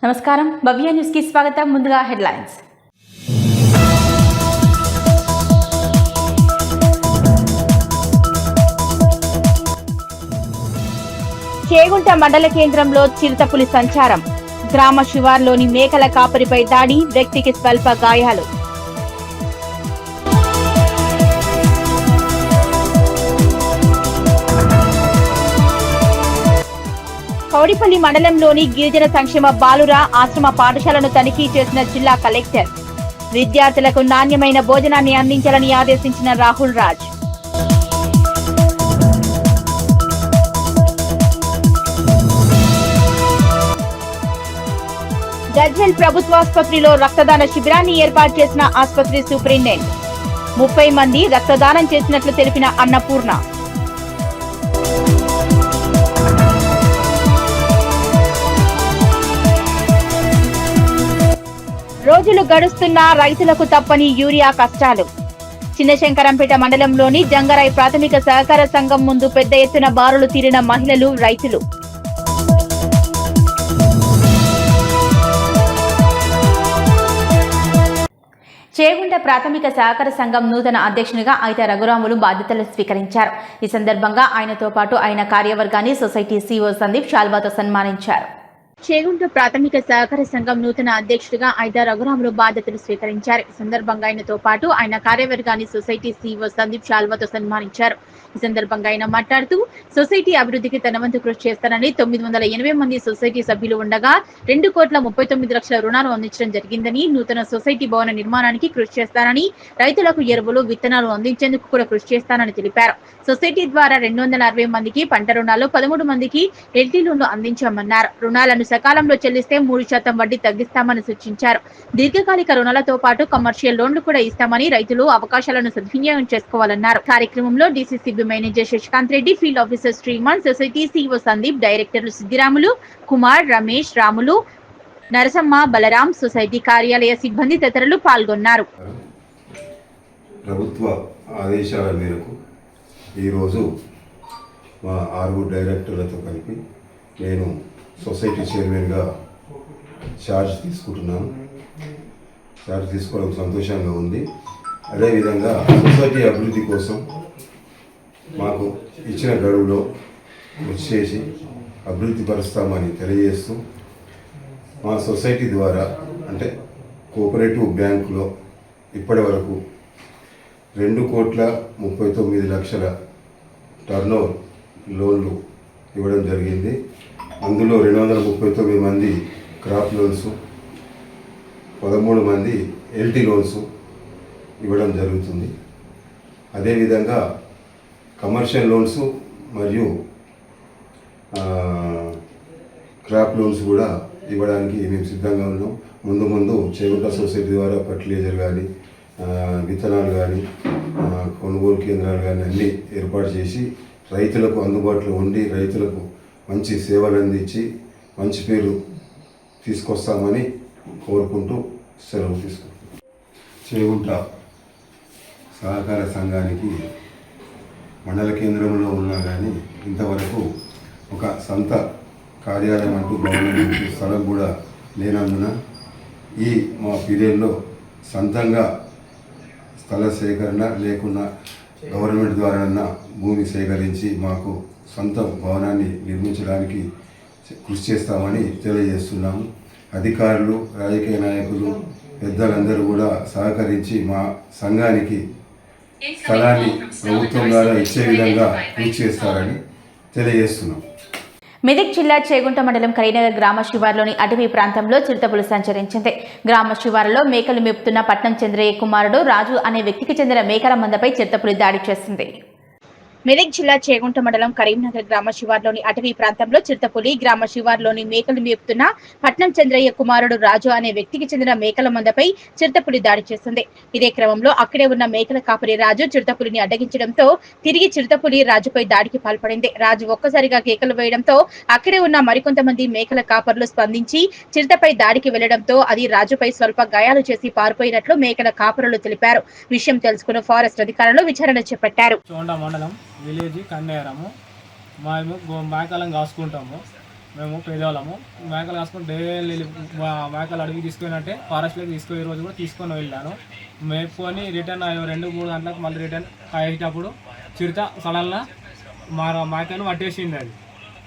నమస్కారం, భవ్య న్యూస్ కి స్వాగతం. ముందుగా హెడ్లైన్స్. చేగుంట మండల కేంద్రంలో చిరుతపులి సంచారం. గ్రామ శివార్లోని మేకల కాపరిపై దాడి, వ్యక్తికి స్వల్ప గాయాలు. కౌడిపల్లి మండలంలోని గిరిజన సంక్షేమ బాలుర ఆశ్రమ పాఠశాలను తనిఖీ చేసిన జిల్లా కలెక్టర్. విద్యార్థులకు నాణ్యమైన భోజనాన్ని అందించాలని ఆదేశించిన రాహుల్ రాజ్. గజ్వేల్ ప్రభుత్వాసుపత్రిలో రక్తదాన శిబిరాన్ని ఏర్పాటు చేసిన ఆసుపత్రి సూపరింటెండెంట్. 30 మంది రక్తదానం చేసినట్లు తెలిపిన అన్నపూర్ణ. రోజులు గడుస్తున్నా రైతులకు తప్పని యూరియా కష్టాలు. చిన్నశంకరంపేట మండలంలోని జంగరాయ్ ప్రాథమిక సహకార సంఘం ముందు పెద్ద ఎత్తున బారులు తీరిన మహిళలు, రైతులు. చేగుంట ప్రాథమిక సహకార సంఘం నూతన అధ్యక్షునిగా ఐతా రఘురాములు బాధ్యతలు స్వీకరించారు. ఈ సందర్భంగా ఆయనతో పాటు ఆయన కార్యవర్గాన్ని సొసైటీ సిఇఓ సందీప్ శాల్వాతో సన్మానించారు. చేగుంట ప్రాథమిక సహకార సంఘం నూతన అధ్యక్షుడిగా ఐదా రఘురాములు బాధ్యతలు స్వీకరించారు. ఈ సందర్భంగా ఆయనతో పాటు ఆయన కార్యవర్గాన్ని సొసైటీ సిఇఓ సందీప్ శాల్వాతో సన్మానించారు. ఈ సందర్భంగా ఆయన మాట్లాడుతూ సొసైటీ అభివృద్ధికి తన వంతు కృషి చేస్తానని, 980 మంది సొసైటీ సభ్యులు ఉండగా 2,39,00,000 రుణాలు అందించడం జరిగిందని, నూతన సొసైటీ భవన నిర్మాణానికి కృషి చేస్తానని, రైతులకు ఎరువులు, విత్తనాలు అందించేందుకు కూడా కృషి చేస్తానని తెలిపారు. సొసైటీ ద్వారా 260 మందికి పంట రుణాలు, 13 మందికి ఎల్టీ లోన్లు అందించామన్నారు. రుణాలను సకాలంలో చెల్లిస్తే 3% వడ్డీ తగ్గిస్తామని సూచించారు. దీర్ఘకాలిక రుణాలతో పాటు కమర్షియల్ లోన్లు కూడా ఇస్తామని, రైతులు అవకాశాలను సద్వినియోగం చేసుకోవాలన్నారు. కార్యక్రమంలో DCCB manager Shashikanth Reddy, field officer Sriman, society CEO Sandeep, డైరెక్టర్లు సిద్దిరాములు, కుమార్, రమేష్, రాములు, నరసమ్మ, బలరాం, సొసైటీ కార్యాలయ సిబ్బంది తదితరులు పాల్గొన్నారు. ప్రభుత్వ ఆదేశాల మేరకు ఈరోజు మా 6 డైరెక్టర్లతో కలిపి నేను సొసైటీ చైర్మన్గా ఛార్జ్ తీసుకుంటున్నాను. ఛార్జ్ తీసుకోవడం సంతోషంగా ఉంది. అదేవిధంగా సొసైటీ అభివృద్ధి కోసం మాకు ఇచ్చిన గడువులో కృషి చేసి అభివృద్ధి పరుస్తామని తెలియజేస్తూ, మా సొసైటీ ద్వారా అంటే కోఆపరేటివ్ బ్యాంకులో ఇప్పటి వరకు 2,39,00,000 టర్నోవర్ లోన్లు ఇవ్వడం జరిగింది. అందులో 239 మంది క్రాప్ లోన్స్, 13 మంది ఎల్టీ లోన్స్ ఇవ్వడం జరుగుతుంది. అదేవిధంగా కమర్షియల్ లోన్స్ మరియు క్రాప్ లోన్స్ కూడా ఇవ్వడానికి మేము సిద్ధంగా ఉన్నాం. ముందు చేగుంట సొసైటీ ద్వారా ఫర్టిలైజర్ కానీ, విత్తనాలు కానీ, కొనుగోలు కేంద్రాలు కానీ అన్నీ ఏర్పాటు చేసి రైతులకు అందుబాటులో ఉండి రైతులకు మంచి సేవలు అందించి మంచి పేరు తీసుకొస్తామని కోరుకుంటూ సెలవు తీసుకుంటాం. చేగుంట సహకార సంఘానికి మండల కేంద్రంలో ఉన్నా కానీ ఇంతవరకు ఒక సొంత కార్యాలయం అంటూ భవనం స్థలం కూడా లేనందున ఈ మా పీరియడ్లో సొంతంగా స్థల సేకరణ లేకున్నా గవర్నమెంట్ ద్వారా భూమి సేకరించి మాకు సొంత భవనాన్ని నిర్మించడానికి కృషి చేస్తామని తెలియజేస్తున్నాము. అధికారులు, రాజకీయ నాయకులు, పెద్దలందరూ కూడా సహకరించి మా సంఘానికి స్థలాన్ని ప్రభుత్వం ద్వారా ఇచ్చే విధంగా కృషి చేస్తారని తెలియజేస్తున్నాం. మెదక్ జిల్లా చేగుంట మండలం కరీంనగర్ గ్రామ శివారులోని అటవీ ప్రాంతంలో చిరుతపులు సంచరించింది. గ్రామ శివారులో మేకలు మేపుతున్న పట్నం చంద్రయ్య కుమారుడు రాజు అనే వ్యక్తికి చెందిన మేకల మందపై చిరుతపులి దాడి చేసింది. మెదక్ జిల్లా చేగుంట మండలం కరీంనగర్ గ్రామ శివార్లోని అటవీ ప్రాంతంలో చిరుతపులి గ్రామ శివార్లోని మేకలు మేపుతున్న పట్నం చంద్రయ్య కుమారుడు రాజు అనే వ్యక్తికి చెందిన మేకల మందపై చిరుతపులి దాడి చేసింది. ఇదే క్రమంలో అక్కడే ఉన్న మేకల కాపరి రాజు చిరుతపులిని అడ్డగించడంతో తిరిగి చిరుతపులి రాజుపై దాడికి పాల్పడింది. రాజు ఒక్కసారిగా కేకలు వేయడంతో అక్కడే ఉన్న మరికొంతమంది మేకల కాపర్లు స్పందించి చిరుతపై దాడికి వెళ్లడంతో అది రాజుపై స్వల్ప గాయాలు చేసి పారిపోయినట్లు మేకల కాపరులు తెలిపారు. విషయం తెలుసుకున్న ఫారెస్ట్ అధికారులు విచారణ చేపట్టారు. విలేజ్ కన్నేరము మేము మేకలను కాసుకుంటాము. మేము పేదవాళ్ళము. మేకలు కాసుకొని డైలీ మేకలు అడిగి తీసుకున్నట్టే ఫారెస్ట్లోకి తీసుకునే రోజు కూడా తీసుకొని వెళ్ళాను. మేపుకొని రిటర్న్ 2-3 గంటలకు మళ్ళీ రిటర్న్ అయ్యేటప్పుడు చిరుత సడన్గా మా మేకను పట్టేసింది. అది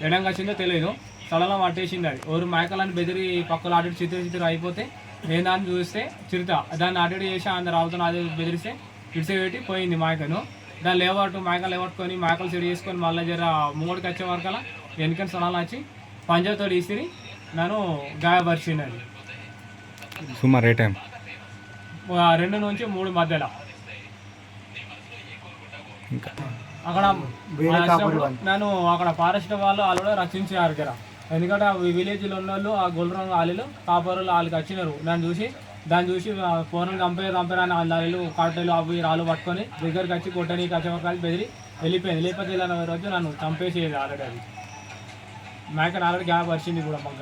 ఎడంగా వచ్చిందో తెలియదు, సడన్గా పట్టేసింది. అది ఎవరు మేకలను బెదిరి పక్కలు అటు చిత్ర అయిపోతే నేను దాన్ని చూస్తే చిరుత దాన్ని అటు చేసి అందరు రావుతున్న అది బెదిరిస్తే ఇడిసే పెట్టి పోయింది మేకను. దాన్ని మేకలు లేవట్టుకొని మేకలు చెడు చేసుకొని మళ్ళీ జర మూడికి వచ్చే వరకలా వెనుకని సడన్గా వచ్చి పంజాతో ఇసిరి నన్ను గాయపరిచింది. అది సుమారు ఏ టైం? 2 నుంచి 3 మధ్యలో. అక్కడ నన్ను అక్కడ ఫారెస్ట్ వాళ్ళు కూడా రక్షించారు జర. ఎందుకంటే ఆ విలేజ్లో ఉన్న వాళ్ళు ఆ గొల్లరంగ ఆలీలు కాపరులు వాళ్ళకి వచ్చినారు. దాన్ని చూసి ఫోన్ చంపారని వాళ్ళు కాటలు అవి రాళ్ళు పట్టుకొని దగ్గరికి వచ్చి కొట్టడానికి వచ్చేవాళ్ళు బెదిరి వెళ్ళిపోయింది. లేకపోతే ఇలా రోజు నన్ను చంపేసేది. ఆల్రెడీ అది మేకను ఆల్రెడీ గ్యాప్ వచ్చింది కూడా మగ్గ.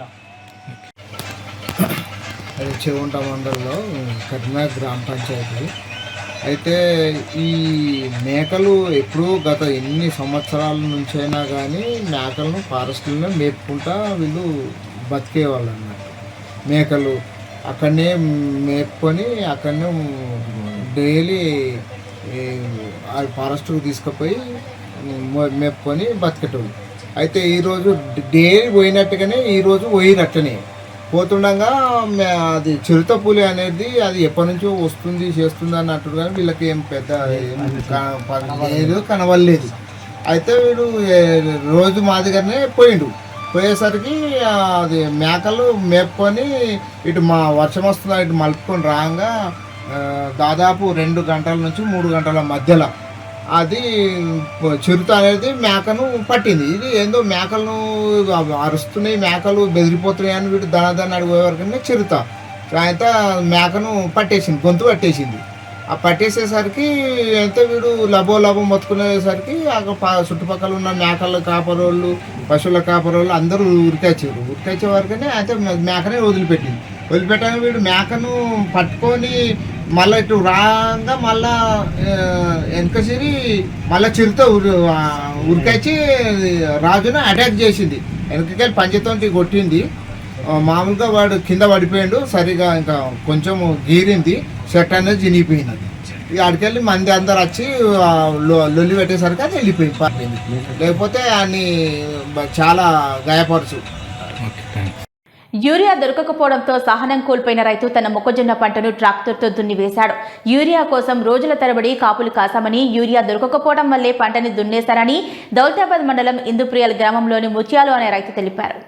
అది చెవుంట మండలంలో కరీంనగర్ గ్రామ పంచాయతీ. అయితే ఈ మేకలు ఎప్పుడూ గత ఎన్ని సంవత్సరాల నుంచైనా కానీ మేకలను ఫారెస్ట్లోనే మేపుకుంటా వీళ్ళు బతికేవాళ్ళు అన్నట్టు. మేకలు అక్కడనే మేపుకొని అక్కడనే డైలీ ఫారెస్ట్కి తీసుకుపోయి మేపుకొని బతికేటోళ్ళు. అయితే ఈరోజు డైలీ పోయినట్టుగానే ఈరోజు పోయినట్టనే పోతుండగా అది చిరుతపులి అనేది అది ఎప్పటి నుంచో వస్తుంది చేస్తుంది అన్నట్టు కానీ వీళ్ళకి ఏం పెద్ద లేదు, కనవలేదు. అయితే వీడు రోజు మాదిగానే పోయేసరికి అది మేకలు మేపుకొని ఇటు మా వర్షం వస్తుందా ఇటు మలుపుకొని రాగా దాదాపు 2 గంటల నుంచి 3 గంటల మధ్యలో అది చిరుత అనేది మేకను పట్టింది. ఇది ఏందో మేకలను అరుస్తున్నాయి, మేకలు బెదిరిపోతున్నాయి అని వీడు దాని అడిగేవరకనే చిరుత అయితే మేకను పట్టేసింది, గొంతు పట్టేసింది. ఆ పట్టేసేసరికి అయితే వీడు లబో మొత్తుకునేసరికి చుట్టుపక్కల ఉన్న మేకల కాపరోళ్ళు పశువుల కాపరోళ్ళు అందరూ ఉరికొచ్చే వరకనే అయితే మేకనే వదిలిపెట్టాక వీడు మేకను పట్టుకొని మళ్ళీ ఇటు రాగా మళ్ళా వెనకసిరి మళ్ళీ చిరుత ఉరికొచ్చి రాజును అటాక్ చేసింది. వెనకకెళ్ళి పంచతోటి కొట్టింది. మామూలుగా వాడు కింద పడిపోయాడు. సరిగా ఇంకా కొంచెం గీరింది, షర్ట్ అనేది చినిగిపోయింది. ఇక అడికెళ్ళి మంది అందరు వచ్చి లొల్లి పెట్టేసరికి అది వెళ్ళిపోయింది. లేకపోతే అన్ని చాలా గాయపరచు. యూరియా దొరకకపోవడంతో సహనం కోల్పోయిన రైతు తన మొక్కజొన్న పంటను ట్రాక్టర్తో దున్నివేశాడు. యూరియా కోసం రోజుల తరబడి కాపులు కాసామని, యూరియా దొరకకపోవడం వల్లే పంటని దున్నేశారని దౌలతాబాద్ మండలం ఇందుప్రియల్ గ్రామంలోని ముత్యాలు అనే రైతు తెలిపారు.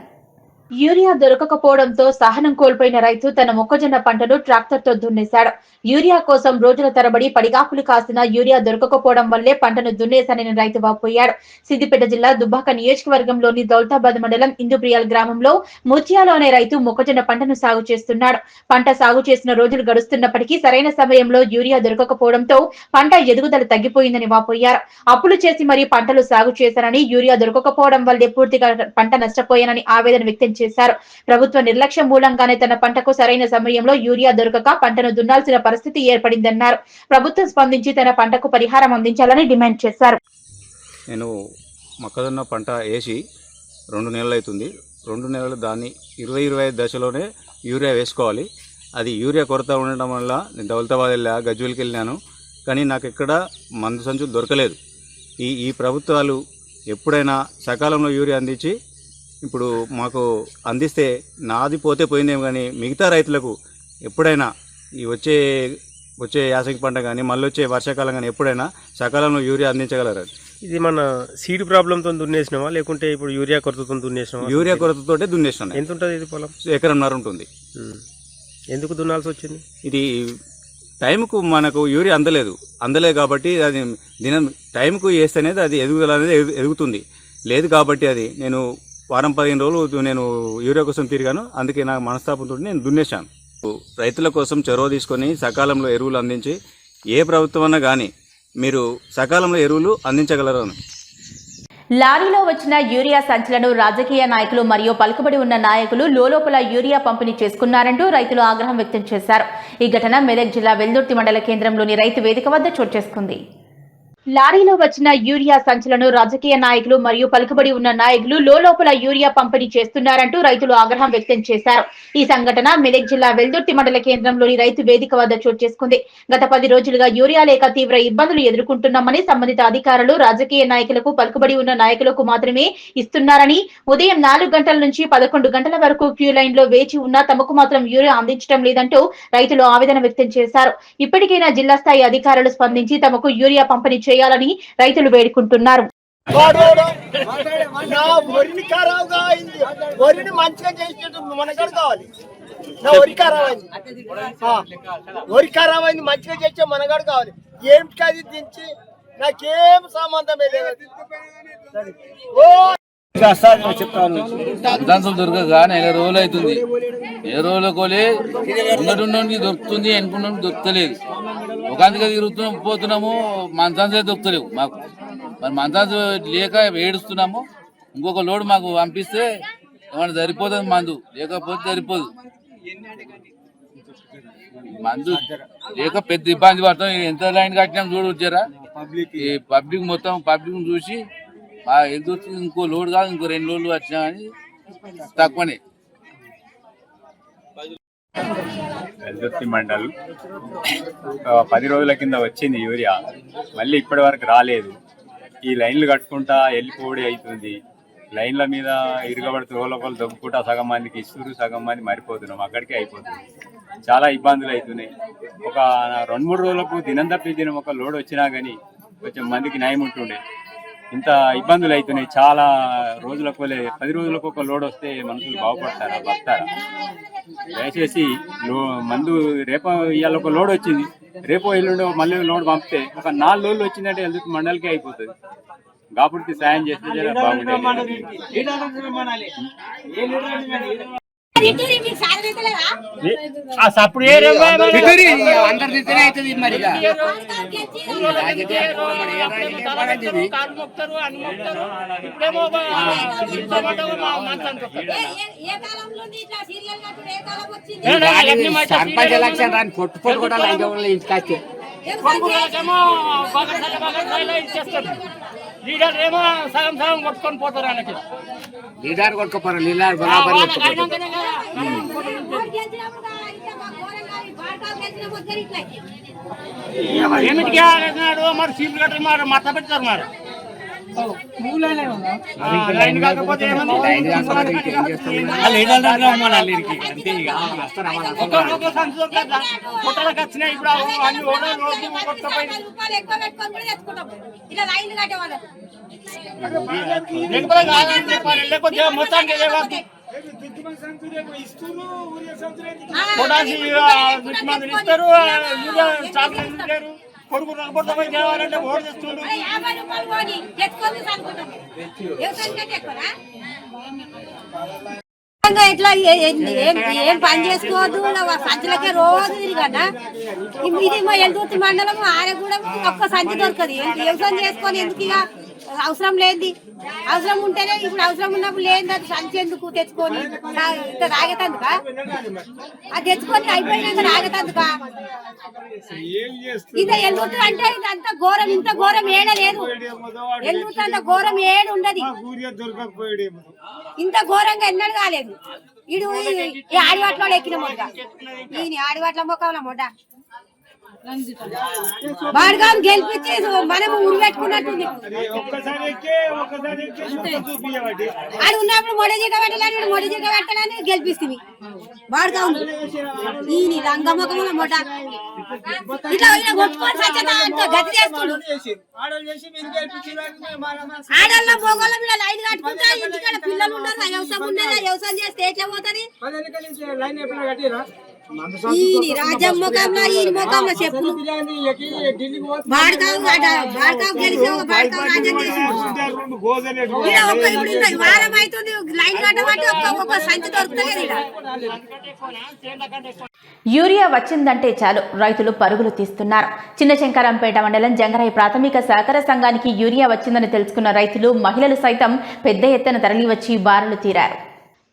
యూరియా దొరకకపోవడంతో సహనం కోల్పోయిన రైతు తన మొక్కజొన్న పంటను ట్రాక్టర్తో దున్నేశాడు. యూరియా కోసం రోజుల తరబడి పడిగాపులు కాసిన యూరియా దొరకకపోవడం వల్లే పంటను దున్నేశానని రైతు వాపోయాడు. సిద్దిపేట జిల్లా దుబ్బాక నియోజకవర్గంలోని దౌలతాబాద్ మండలం ఇందుప్రియల్ గ్రామంలో ముత్యాలు అనే రైతు మొక్కజొన్న పంటను సాగు చేస్తున్నాడు. పంట సాగు చేసిన రోజులు గడుస్తున్నప్పటికీ సరైన సమయంలో యూరియా దొరకకపోవడంతో పంట ఎదుగుదల తగ్గిపోయిందని వాపోయారు. అప్పులు చేసి మరీ పంటలు సాగు చేశారని, యూరియా దొరకకపోవడం వల్లే పూర్తిగా పంట నష్టపోయానని ఆవేదన వ్యక్తం చేశారు. ప్రభుత్వ నిర్లక్ష్యం మూలంగానే తన పంటకు సరైన సమయంలో యూరియా దొరకక పంటను దున్నాల్సిన పరిస్థితి ఏర్పడిందన్నారు. ప్రభుత్వం స్పందించి తన పంటకు పరిహారం అందించాలని డిమాండ్ చేశారు. నేను మొక్కజొన్న పంట వేసి 2 నెలలు అవుతుంది. 2 నెలలు దాన్ని 20-25 దశలోనే యూరియా వేసుకోవాలి. అది యూరియా కొరత ఉండడం వల్ల నేను దౌలతాబాద్ వెళ్ళా, గజ్వేల్కి వెళ్ళాను, కానీ నాకు ఎక్కడ మందు సంచులు దొరకలేదు. ఈ ప్రభుత్వాలు ఎప్పుడైనా సకాలంలో యూరియా అందించి ఇప్పుడు మాకు అందిస్తే నాది పోతే పోయిందేమో, కానీ మిగతా రైతులకు ఎప్పుడైనా ఈ వచ్చే యాసంగి పంట కానీ మళ్ళీ వచ్చే వర్షాకాలం కానీ ఎప్పుడైనా సకాలంలో యూరియా అందించగలరు. ఇది మన సీడ్ ప్రాబ్లంతో దున్నేసినావా లేకుంటే ఇప్పుడు యూరియా కొరతతో దున్నేసినావా? యూరియా కొరతతోటే దున్నేసినా. ఎంత ఉంటుంది ఇది పొలం? 1.5 ఎకరం ఉంటుంది. ఎందుకు దున్నాల్సి వచ్చింది? ఇది టైంకు మనకు యూరియా అందలేదు కాబట్టి అది టైంకు వేస్తేనేది అది ఎదుగుదల అనేది ఎదుగుతుంది. లేదు కాబట్టి అది నేను వారం 15 రోజులు నేను యూరియా కోసం తిరిగాను. అందుకే నా మనస్తాపంతో నేను దున్నేశాను. రైతుల కోసం చొరవ తీసుకొని సకాలంలో ఎరువులు అందించి ఏ ప్రభుత్వం అన్నా కానీ మీరు సకాలంలో ఎరువులు అందించగలరు. లారీలో వచ్చిన యూరియా సంచులను రాజకీయ నాయకులు మరియు పలుకుబడి ఉన్న నాయకులు లోలోపల యూరియా పంపిణీ చేసుకున్నారంటూ రైతులు ఆగ్రహం వ్యక్తం చేశారు. ఈ ఘటన మెదక్ జిల్లా వెల్దుర్తి మండల కేంద్రంలోని రైతు వేదిక వద్ద చోటు చేసుకుంది. లారీలో వచ్చిన యూరియా సంచులను రాజకీయ నాయకులు మరియు పలుకుబడి ఉన్న నాయకులు లోపల యూరియా పంపిణీ చేస్తున్నారంటూ రైతులు ఆగ్రహం వ్యక్తం చేశారు. ఈ సంఘటన మెదక్ జిల్లా వెల్దుర్తి మండల కేంద్రంలోని రైతు వేదిక వద్ద చోటు చేసుకుంది. గత 10 రోజులుగా యూరియా లేక తీవ్ర ఇబ్బందులు ఎదుర్కొంటున్నామని, సంబంధిత అధికారులు రాజకీయ నాయకులకు పలుకుబడి ఉన్న నాయకులకు మాత్రమే ఇస్తున్నారని, ఉదయం 4 గంటల నుంచి 11 గంటల వరకు క్యూ లైన్ లో వేచి ఉన్నా తమకు మాత్రం యూరియా అందించడం లేదంటూ రైతులు ఆవేదన వ్యక్తం చేశారు. ఇప్పటికైనా జిల్లా స్థాయి అధికారులు స్పందించి తమకు యూరియా పంపిణీ చేయాలని రైతులు వేడుకుంటున్నారు. వరిని మంచిగా చేసినట్టు మనగాడు కావాలి. నా వరి ఖరాబ్ అయింది మంచిగా చేసే మనగాడు కావాలి. ఏమిటి అది దించి నాకేం సంబంధమే లేదు. అద్దాంతం దొరకగా 4 రోజులు అవుతుంది. ఏ రోజుల కోలే ఉన్నటువంటి దొరుకుతుంది, ఎన్నుకున్నట్టు దొరకలేదు. ఒక అందుకే తిరుగుతున్నాం పోతున్నాము, మంచాన్సే దొరకలేవు మాకు. మరి మంచాన్స్ లేక ఏడుస్తున్నాము. ఇంకొక లోడ్ మాకు పంపిస్తే ఏమన్నా సరిపోతుంది, మందు లేకపోతే సరిపోదు. మందు లేక పెద్ద ఇబ్బంది పడతాం. ఎంత లైన్ కట్టినాం చూడు వచ్చారా. ఈ పబ్లిక్ మొత్తం పబ్లిక్ చూసి ఎదురు ఇంకో లోడ్ కాదు, ఇంకో 2 లోడ్లు వచ్చినా కానీ తక్కువనే. వెల్దుర్తి మండల్ 10 రోజుల కింద వచ్చింది యూరియా, మళ్ళీ ఇప్పటి వరకు రాలేదు. ఈ లైన్లు కట్టుకుంటా వెళ్ళిపోవడం అవుతుంది. లైన్ల మీద ఇరగబడుతూ లోపల దొబ్బుకుంటా సగం మందికి ఇస్తున్నారు, సగం మంది మరిపోతున్నాం, అక్కడికే అయిపోతుంది. చాలా ఇబ్బందులు అవుతున్నాయి. ఒక 2-3 రోజులకు దినం తప్పి దినం ఒక లోడ్ వచ్చినా కానీ కొంచెం మందికి న్యాయం ఉంటుండే. ఇంత ఇబ్బందులు అవుతున్నాయి. చాలా రోజులకు 10 రోజులకు ఒక లోడ్ వస్తే మనుషులు బాగుపడతారా, బతారా? దయచేసి మందు రేపు ఇవాళ ఒక లోడ్ వచ్చింది, రేపు ఎల్లుండి మళ్ళీ లోడ్ పంపితే ఒక 4 రోజులు వచ్చిందంటే వెళ్తే మండలికే అయిపోతుంది. కాబట్టి సాయం చేస్తే బాగుండేది. సర్పంచ్ ఎలక్షన్ రాని పొట్టు పొట్టు కూడా ఇంటికి లీడర్ ఏమో సగం సగం కొట్టుకొని పోతారు. ఆయనకి లీడర్ కొట్టుకోపోరు, లీడర్ బరాబర్ ఏమిటికి మరి సీట్లు కట్టి మరి మత పెడతారు. మరి లైన్ కాకపోతే పుట్టలకు వచ్చినాయి. ఇప్పుడు అన్ని లేకపోతే మొత్తానికి ఇస్తారు. కొడుకు నలబడతామని తేవాలంటే ఓటు తెస్తుండ్రు. ఇట్లా ఏం పని చేసుకోవద్దు, సంచులకే రోజు తిరిగట. ఇది వెల్దుర్తి మండలం ఆరగూడెం ఒక్క సంచి దొరకదు. వ్యవసాయం చేసుకొని ఎందుకు ఇక అవసరం లేనిది అవసరం ఉంటేనే. ఇప్పుడు అవసరం ఉన్నప్పుడు లేని అది సంచి ఎందుకు తెచ్చుకొని రాగేతందుకా? అది తెచ్చుకొని అయిపోయినాక రాగేతందుకా? ఇది వెల్దుర్తి అంటే ఇదంతా ఘోరం. ఇంత ఘోరం ఏడలేదు. వెల్దుర్తి అంత ఘోరం ఏడు ఉండదు. ఇంత ఘోరంగా ఎన్నడూ కాలేదు. ఇడు ఈ ఆడివాట్లో ఎక్కిన మొట్ట, ఈ ఆడివాట్ల మొక్కల మొట్ట వాడుగా గెలిపించి మనము ఉరి పెట్టుకున్నట్టుంది. ఆడు ఉన్నప్పుడు మొడజీట పెట్టాలని మొడజీట పెట్టాలని గెలిపిస్తుంది. వాడుగా ఈ రంగమ్మకముల మొట ఇట్లా కొట్టుకొని సత్యత అంత గతి చేస్తుడు. ఆడల్లో మొగోళ్ళ మీద లైన్ కట్టుకుంటా ఇంటికాడ పిల్లలు ఉన్నారు. వ్యవసాయం ఉండదా? వ్యవసాయం చేస్తే ఎట్లా పోతుంది? ఈ రాజమ్మకంలో ఈ ముఖంలో చెప్పులు వారం అవుతుంది లైన్ కట్టబట్టి ఒక్క సంచి దొరుకుతుంది. యూరియా వచ్చిందంటే చాలు రైతులు పరుగులు తీస్తున్నారు. చిన్నశంకరంపేట మండలం జంగరాయి ప్రాథమిక సహకార సంఘానికి యూరియా వచ్చిందని తెలుసుకున్న రైతులు, మహిళలు సైతం పెద్ద ఎత్తున తరలివచ్చి బారులు తీరారు.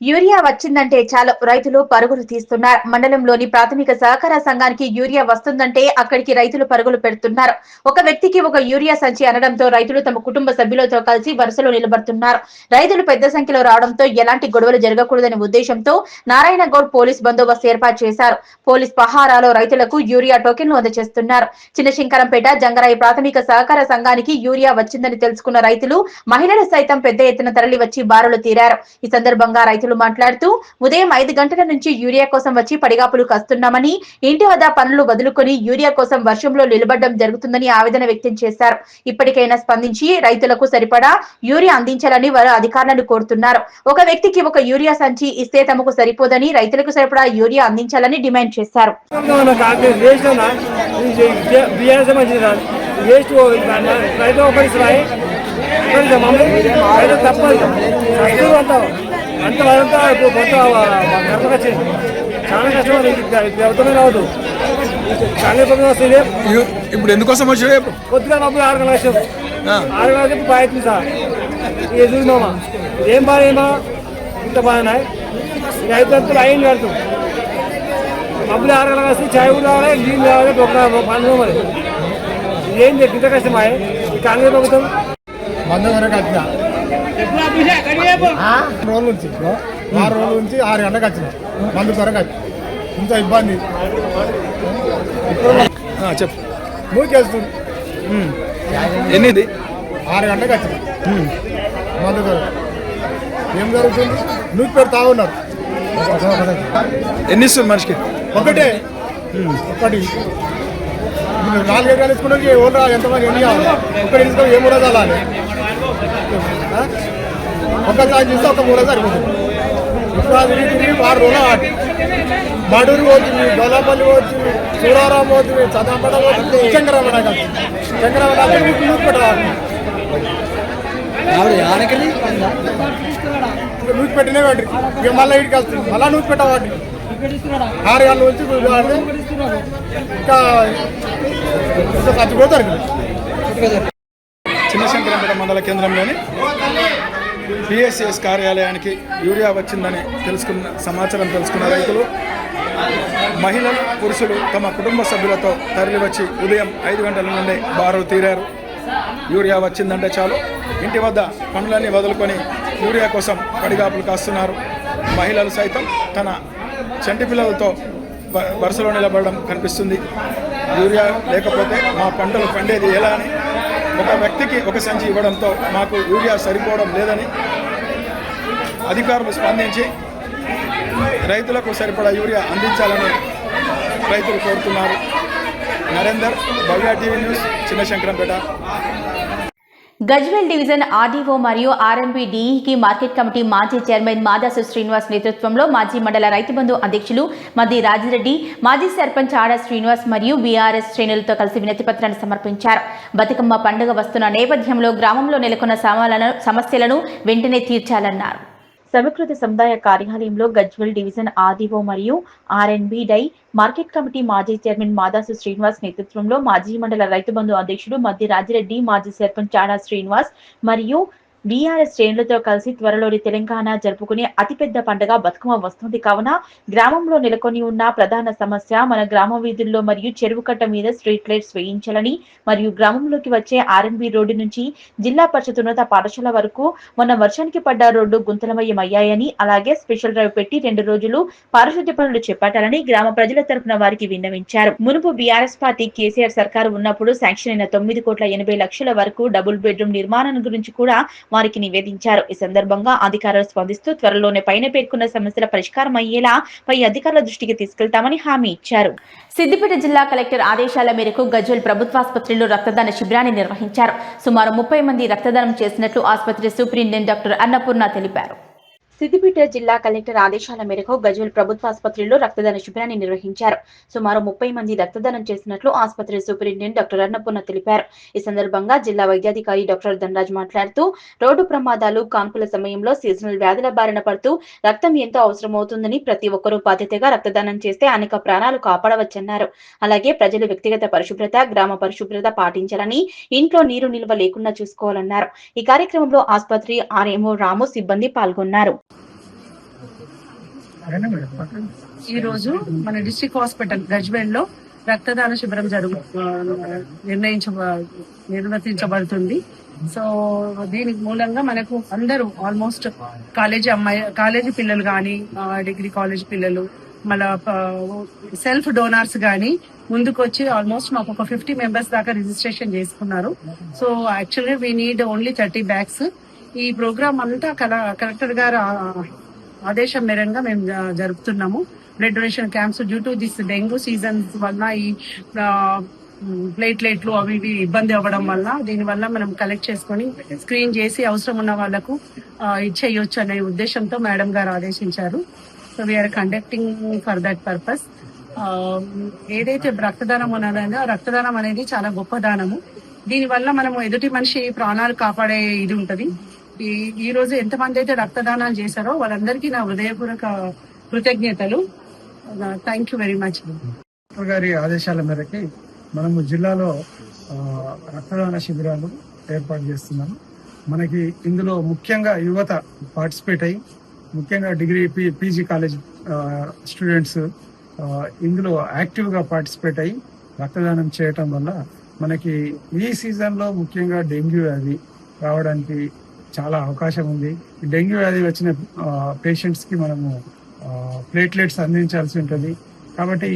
యూరియా వచ్చిందంటే చాలు రైతులు పరుగులు తీస్తున్నారు. మండలంలోని ప్రాథమిక సహకార సంఘానికి యూరియా వస్తుందంటే అక్కడికి రైతులు పరుగులు పెడుతున్నారు. ఒక వ్యక్తికి ఒక యూరియా సంచి అనడంతో రైతులు తమ కుటుంబ సభ్యులతో కలిసి వరుసలో నిలబడుతున్నారు. రైతులు పెద్ద సంఖ్యలో రావడంతో ఎలాంటి గొడవలు జరగకూడదనే ఉద్దేశంతో నారాయణ గౌడ్ పోలీస్ బందోబస్తు ఏర్పాటు చేశారు. పోలీస్ పహారాలో రైతులకు యూరియా టోకెన్లు అందజేస్తున్నారు. చిన్నశంకరంపేట జంగరాయి ప్రాథమిక సహకార సంఘానికి యూరియా వచ్చిందని తెలుసుకున్న రైతులు, మహిళలు సైతం పెద్ద ఎత్తున తరలి వచ్చి బారులు తీరారు. ఈ సందర్భంగా రైతులు మాట్లాడుతూ ఉదయం 5 గంటల నుంచి యూరియా కోసం వచ్చి పడిగాపులు కాస్తున్నామని, ఇంటి వద్ద పనులు వదులుకొని యూరియా కోసం వర్షంలో నిలబడడం జరుగుతుందని ఆవేదన వ్యక్తం చేశారు. ఇప్పటికైనా స్పందించి రైతులకు సరిపడా యూరియా అందించాలని వారు అధికారులను కోరుతున్నారు. ఒక వ్యక్తికి ఒక యూరియా సంచి ఇస్తే తమకు సరిపోదని రైతులకు సరిపడా యూరియా అందించాలని డిమాండ్ చేశారు. అంతా చాలా కష్టం రావద్దు. ఇప్పుడు ఎందుకోసం వచ్చాడు? కొద్దిగా డబ్బులు 6 గంటల లక్షలు 6 గంటలకి బాగుంది సార్. ఇది చూసినామా ఏం బాగా ఇంత బాగున్నాయి. ఇక 5 గంటలు అయింది కడుతుంది. డబ్బులు 6 గంటలకు వస్తే చాయ్ కూడా కావాలి, నీళ్ళు కావాలి, పండుగ మరి ఏం ఇంత కష్టమా ఈ కాంగ్రెస్ ప్రభుత్వం. మందు వరకు వచ్చిన 6 రోజుల నుంచి 6 గంటలకు వచ్చిన మందు త్వరగా వచ్చి ఇంత ఇబ్బంది. చెప్పు. మూకేస్తుంది. ఎన్నిది? 6 గంటలకు వచ్చిన మందు త్వరగా. ఏం జరుగుతుంది? నూకి పెడతా ఉన్నారు. ఎన్ని ఇస్తుంది మనిషికి? ఒకటి 4 ఎకరాలు తీసుకున్నాకి ఓన్ రా ఎంతమంది ఎన్ని కావాలి? ఒకటి తీసుకొని 3 చాలాలి. ఒకసారి చూస్తే ఒక 3 సరిపోతుంది. ఇప్పుడు అది 6 రోజులు ఆటి మడూరు పోతుంది, డొల్లపల్లి పోతుంది, సూరారాం పోతుంది, చదవపడ పోతుంది, శంకరమణ నూకి పెట్టవాలి. నూకి పెట్టినే వాటి ఇక మళ్ళీ ఇటుకి వస్తుంది. మళ్ళీ నూకి పెట్టవాటి 6 గంటల నుంచి ఇంకా చచ్చిపోతారు. చిన్నశంకరంపేట మండల కేంద్రంలోని పిఎస్సిఎస్ కార్యాలయానికి యూరియా వచ్చిందని సమాచారం తెలుసుకున్న రైతులు, మహిళలు, పురుషులు తమ కుటుంబ సభ్యులతో తరలివచ్చి ఉదయం 5 గంటల నుండి బారులు తీరారు. యూరియా వచ్చిందంటే చాలు ఇంటి వద్ద పనులన్నీ వదులుకొని యూరియా కోసం పడిగాపులు కాస్తున్నారు. మహిళలు సైతం తన చంటి పిల్లలతో వరుసలో నిలబడడం కనిపిస్తుంది. యూరియా లేకపోతే మా పంటలు పండేది ఎలా అని, ఒక వ్యక్తికి ఒక సంచి ఇవ్వడంతో మాకు యూరియా సరిపోవడం లేదని అధికారులు స్పందించి రైతులకు సరిపడా యూరియా అందించాలని రైతులు కోరుతున్నారు. Narender, Bhavya TV news, Chinnashankarampet. Gajwel division RDO మరియు ఆర్ఎంపీ డిఈకి మార్కెట్ కమిటీ మాజీ చైర్మన్ మాదాసు శ్రీనివాస్ నేతృత్వంలో మాజీ మండల రైతు బంధు అధ్యక్షులు మద్ది రాజిరెడ్డి, మాజీ సర్పంచ్ ఆడ శ్రీనివాస్ మరియు బీఆర్ఎస్ శ్రేణులతో కలిసి వినతి పత్రాన్ని సమర్పించారు. బతుకమ్మ పండుగ వస్తున్న నేపథ్యంలో గ్రామంలో నెలకొన్న సమస్యలను వెంటనే తీర్చాలన్నారు. సమీకృత సముదాయ కార్యాలయంలో గజ్వేల్ డివిజన్ ఆర్డీఓ మరియు ఆర్ఎన్బి డై మార్కెట్ కమిటీ మాజీ చైర్మన్ మాదాసు శ్రీనివాస్ నేతృత్వంలో మాజీ మండల రైతు బంధు అధ్యక్షుడు మద్ది రాజిరెడ్డి, మాజీ సర్పంచ్ ఆడా శ్రీనివాస్ మరియు బీఆర్ఎస్ శ్రేణులతో కలిసి త్వరలోని తెలంగాణ జరుపుకునే అతిపెద్ద పండుగ బతుకమ్మ వస్తుంది. కావున గ్రామంలో నెలకొని ఉన్న ప్రధాన సమస్య మన గ్రామ వీధుల్లో మరియు చెరువు కట్ట మీద స్ట్రీట్ లైట్స్ వేయించాలని మరియు గ్రామంలోకి వచ్చే ఆర్ఎన్బి రోడ్డు నుంచి జిల్లా పరిషత్ ఉన్నత పాఠశాల వరకు మొన్న వర్షానికి పడ్డ రోడ్డు గుంతలమయమయ్యాయని, అలాగే స్పెషల్ డ్రైవ్ పెట్టి 2 రోజులు పారిశుద్ధ్య పనులు చేపట్టాలని గ్రామ ప్రజల తరపున వారికి విన్నవించారు. మునుపు బీఆర్ఎస్ పార్టీ కేసీఆర్ సర్కారు ఉన్నప్పుడు శాంక్షన్ అయిన 9,80,00,000 వరకు డబుల్ బెడ్రూమ్ నిర్మాణం గురించి కూడా వారికి నివేదించారు. ఈ సందర్భంగా అధికారులు స్పందిస్తూ త్వరలోనే పైన పేర్కొన్న సమస్యల పరిష్కారం అయ్యేలా పై అధికారుల దృష్టికి తీసుకెళ్తామని హామీ ఇచ్చారు. సిద్దిపేట జిల్లా కలెక్టర్ ఆదేశాల మేరకు గజ్వేల్ ప్రభుత్వాసుపత్రిలో రక్తదాన శిబిరాన్ని నిర్వహించారు. సుమారు 30 మంది రక్తదానం చేసినట్లు ఆసుపత్రి సూపరింటెండెంట్ డాక్టర్ అన్నపూర్ణ తెలిపారు. సిద్దిపేట జిల్లా కలెక్టర్ ఆదేశాల మేరకు గజ్వేల్ ప్రభుత్వాసుపత్రిలో రక్తదాన శిబిరాన్ని నిర్వహించారు. సుమారు 30 మంది రక్తదానం చేసినట్లు ఆసుపత్రి సూపరింటెండెంట్ డాక్టర్ అన్నపూర్ణ తెలిపారు. ఈ సందర్భంగా జిల్లా వైద్యాధికారి డాక్టర్ ధనరాజ్ మాట్లాడుతూ రోడ్డు ప్రమాదాలు, కాన్పుల సమయంలో సీజనల్ వ్యాధుల బారిన పడుతూ రక్తం ఎంతో అవసరమవుతుందని, ప్రతి ఒక్కరూ బాధ్యతగా రక్తదానం చేస్తే అనేక ప్రాణాలు కాపాడవచ్చన్నారు. అలాగే ప్రజలు వ్యక్తిగత పరిశుభ్రత, గ్రామ పరిశుభ్రత పాటించాలని, ఇంట్లో నీరు నిల్వ లేకుండా చూసుకోవాలన్నారు. ఈ కార్యక్రమంలో ఆసుపత్రి ఆర్ఎంఓ రాము, సిబ్బంది పాల్గొన్నారు. ఈ రోజు మన డిస్ట్రిక్ట్ హాస్పిటల్ గజ్వేల్ లో రక్తదాన శిబిరం నిర్వర్తించబడుతుంది. సో దీనికి మూలంగా మనకు అందరూ ఆల్మోస్ట్ కాలేజీ పిల్లలు కానీ, డిగ్రీ కాలేజ్ పిల్లలు, మళ్ళా సెల్ఫ్ డోనార్స్ కానీ ముందుకొచ్చి ఆల్మోస్ట్ మాకు ఒక 50 మెంబర్స్ దాకా రిజిస్ట్రేషన్ చేసుకున్నారు. So actually we need only 30 bags. ఈ ప్రోగ్రామ్ అంతా కలెక్టర్ గారు ఆదేశం మేరంగా మేము జరుపుతున్నాము. Blood donation camps due to this dengue seasons వల్ల ఈ ప్లేట్లెట్లు అవి ఇవి ఇబ్బంది అవ్వడం వల్ల దీనివల్ల మనం కలెక్ట్ చేసుకొని స్క్రీన్ చేసి అవసరం ఉన్న వాళ్లకు ఇచ్చేయొచ్చు అనే ఉద్దేశంతో మేడం గారు ఆదేశించారు. So we're conducting for that purpose. ఏదైతే రక్తదానం ఉన్నదో రక్తదానం అనేది చాలా గొప్ప దానము. దీనివల్ల మనము ఎదుటి మనిషి ప్రాణాలు కాపాడే ఇది ఉంటది. ఈ రోజు ఎంతమంది అయితే రక్తదానాలు చేశారో వాళ్ళందరికీ నా హృదయపూర్వక కృతజ్ఞతలు. Thank you very much. Collector గారి ఆదేశాల మేరకి మనము జిల్లాలో రక్తదాన శిబిరాలు ఏర్పాటు చేస్తున్నాము. మనకి ఇందులో ముఖ్యంగా యువత పార్టిసిపేట్ అయ్యి, ముఖ్యంగా డిగ్రీ పీజీ కాలేజ్ స్టూడెంట్స్ ఇందులో యాక్టివ్గా పార్టిసిపేట్ అయ్యి రక్తదానం చేయటం వల్ల మనకి ఈ సీజన్లో ముఖ్యంగా డెంగ్యూ వ్యాధి రావడానికి చాలా అవకాశం ఉంది. డెంగ్యూ వ్యాధి వచ్చిన పేషెంట్స్కి మనము ప్లేట్లెట్స్ అందించాల్సి ఉంటుంది. కాబట్టి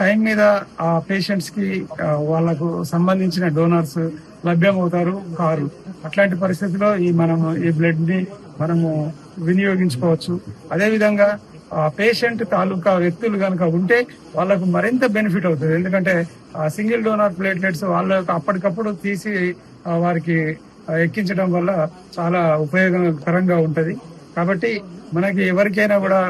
టైం మీద ఆ పేషెంట్స్కి వాళ్ళకు సంబంధించిన డోనర్స్ లభ్యమవుతారు కారు. అట్లాంటి పరిస్థితిలో మనము ఈ బ్లడ్ని మనము వినియోగించుకోవచ్చు. అదేవిధంగా పేషెంట్ తాలూకా వ్యక్తులు కనుక ఉంటే వాళ్ళకు మరింత బెనిఫిట్ అవుతుంది. ఎందుకంటే సింగిల్ డోనర్ ప్లేట్లెట్స్ వాళ్ళకు అప్పటికప్పుడు తీసి వారికి ఎక్కించడం వల్ల చాలా ఉపయోగకరంగా ఉంటుంది. కాబట్టి మనకి ఎవరికైనా కూడా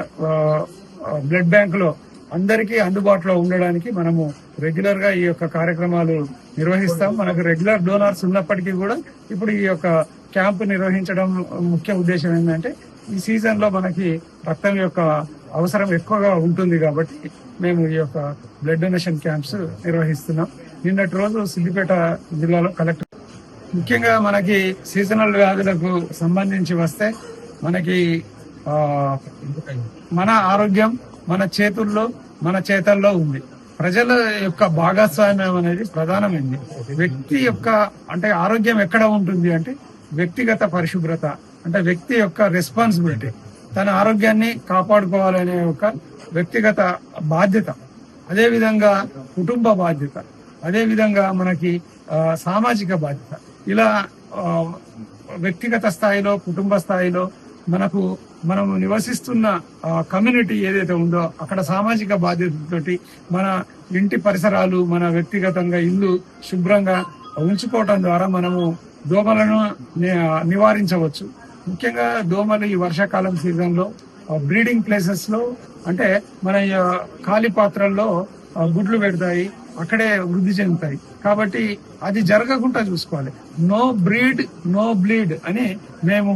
బ్లడ్ బ్యాంక్ లో అందరికీ అందుబాటులో ఉండడానికి మనము రెగ్యులర్ గా ఈ యొక్క కార్యక్రమాలు నిర్వహిస్తాం. మనకు రెగ్యులర్ డోనర్స్ ఉన్నప్పటికీ కూడా ఇప్పుడు ఈ యొక్క క్యాంపు నిర్వహించడం ముఖ్య ఉద్దేశం ఏంటంటే ఈ సీజన్ లో మనకి రక్తం యొక్క అవసరం ఎక్కువగా ఉంటుంది కాబట్టి మేము ఈ యొక్క బ్లడ్ డొనేషన్ క్యాంప్స్ నిర్వహిస్తున్నాం. నిన్నటి రోజు సిద్దిపేట జిల్లాలో కలెక్టర్ ముఖ్యంగా మనకి సీజనల్ వ్యాధులకు సంబంధించి వస్తే మనకి మన ఆరోగ్యం మన చేతల్లో ఉంది. ప్రజల యొక్క భాగస్వామ్యం అనేది ప్రధానమైంది. వ్యక్తి యొక్క అంటే ఆరోగ్యం ఎక్కడ ఉంటుంది అంటే వ్యక్తిగత పరిశుభ్రత, అంటే వ్యక్తి యొక్క రెస్పాన్సిబిలిటీ, తన ఆరోగ్యాన్ని కాపాడుకోవాలనే ఒక వ్యక్తిగత బాధ్యత, అదేవిధంగా కుటుంబ బాధ్యత, అదేవిధంగా మనకి సామాజిక బాధ్యత. ఇలా వ్యక్తిగత స్థాయిలో, కుటుంబ స్థాయిలో మనము నివసిస్తున్న కమ్యూనిటీ ఏదైతే ఉందో అక్కడ సామాజిక బాధ్యతతోటి మన ఇంటి పరిసరాలు, మన వ్యక్తిగతంగా ఇల్లు శుభ్రంగా ఉంచుకోవటం ద్వారా మనము దోమలను నివారించవచ్చు. ముఖ్యంగా దోమలు ఈ వర్షాకాలం సీజన్ లో బ్రీడింగ్ ప్లేసెస్ లో అంటే మన ఖాళీ పాత్రల్లో గుడ్లు పెడతాయి, అక్కడే వృద్ధి చెందుతాయి. కాబట్టి అది జరగకుండా చూసుకోవాలి. నో బ్రీడ్ నో బ్లీడ్ అని మేము